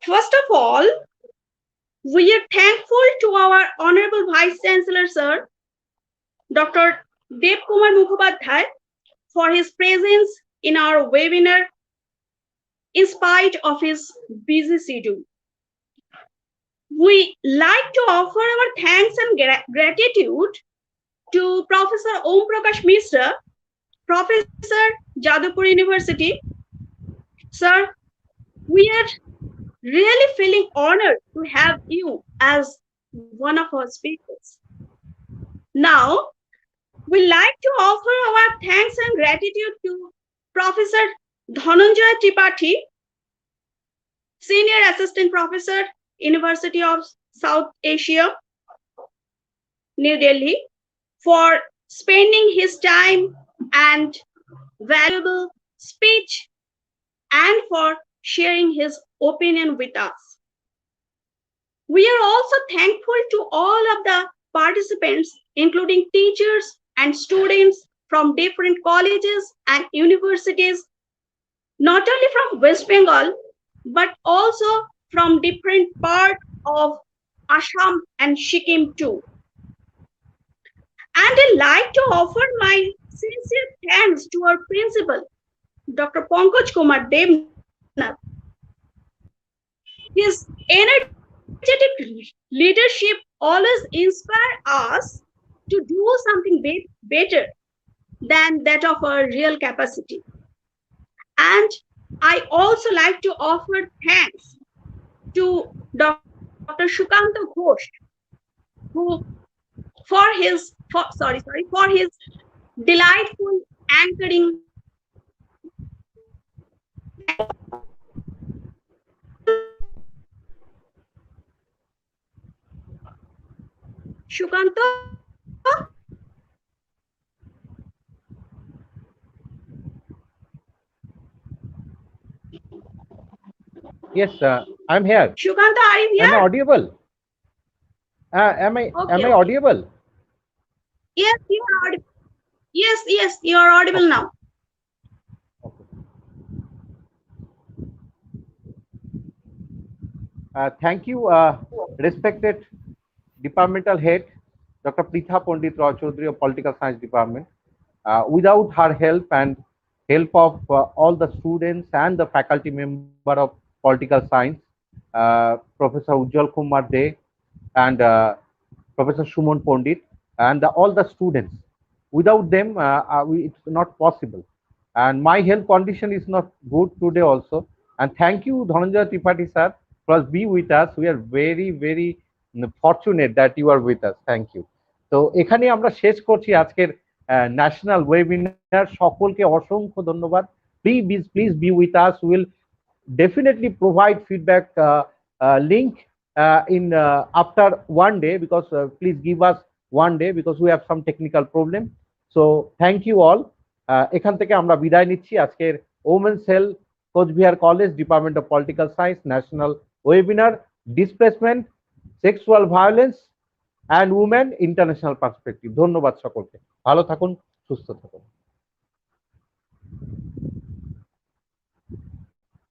First of all, we are thankful to our Honorable Vice Chancellor, Sir, Dr. Dev Kumar Mukhopadhyay, for his presence in our webinar in spite of his busy schedule. We like to offer our thanks and gratitude to Professor Om Prakash Mishra, Professor, Jadavpur University. Sir, we are really feeling honored to have you as one of our speakers. Now, we like to offer our thanks and gratitude to Professor Dhananjay Tripathi, Senior Assistant Professor, University of South Asia, New Delhi, for spending his time and valuable speech and for sharing his opinion with us. We are also thankful to all of the participants, including teachers and students from different colleges and universities not only from West Bengal, but also from different parts of Assam and Sikkim too. And I'd like to offer my sincere thanks to our principal, Dr. Pankaj Kumar Devnath. His energetic leadership always inspires us to do something better than that of our real capacity. And I also like to offer thanks to Dr. Shukanta Ghosh, who for his delightful anchoring. Shukanta, Yes, I'm here. Shukanta, are you Am I here? audible? Am I Okay. audible? Yes, you are audible. Yes, you are audible now. Thank you, respected departmental head, Dr. Pritha Pandit Roy Chaudhary of Political Science Department. Without her help and help of all the students and the faculty member of Political Science, Professor Ujjwal Kumar De and Professor Suman Pandit and all the students. Without them, it's not possible. And my health condition is not good today also. And thank you, Dhananjay Tripathi sir, for be with us. We are very, very fortunate that you are with us. Thank you. তো এখানে আমরা শেষ করছি আজকের national webinar. সকলকে অসংখ্য ধন্যবাদ। Please be with us. Will definitely provide feedback link in after one day, because please give us one day because we have some technical problem. So thank you all. এখান থেকে আমরা বিদায় নিচ্ছি আজকের women's health Cooch Behar college department of political science national webinar displacement sexual violence and women international perspective. ধন্যবাদ সকলকে। ভালো থাকুন, সুস্থ থাকুন।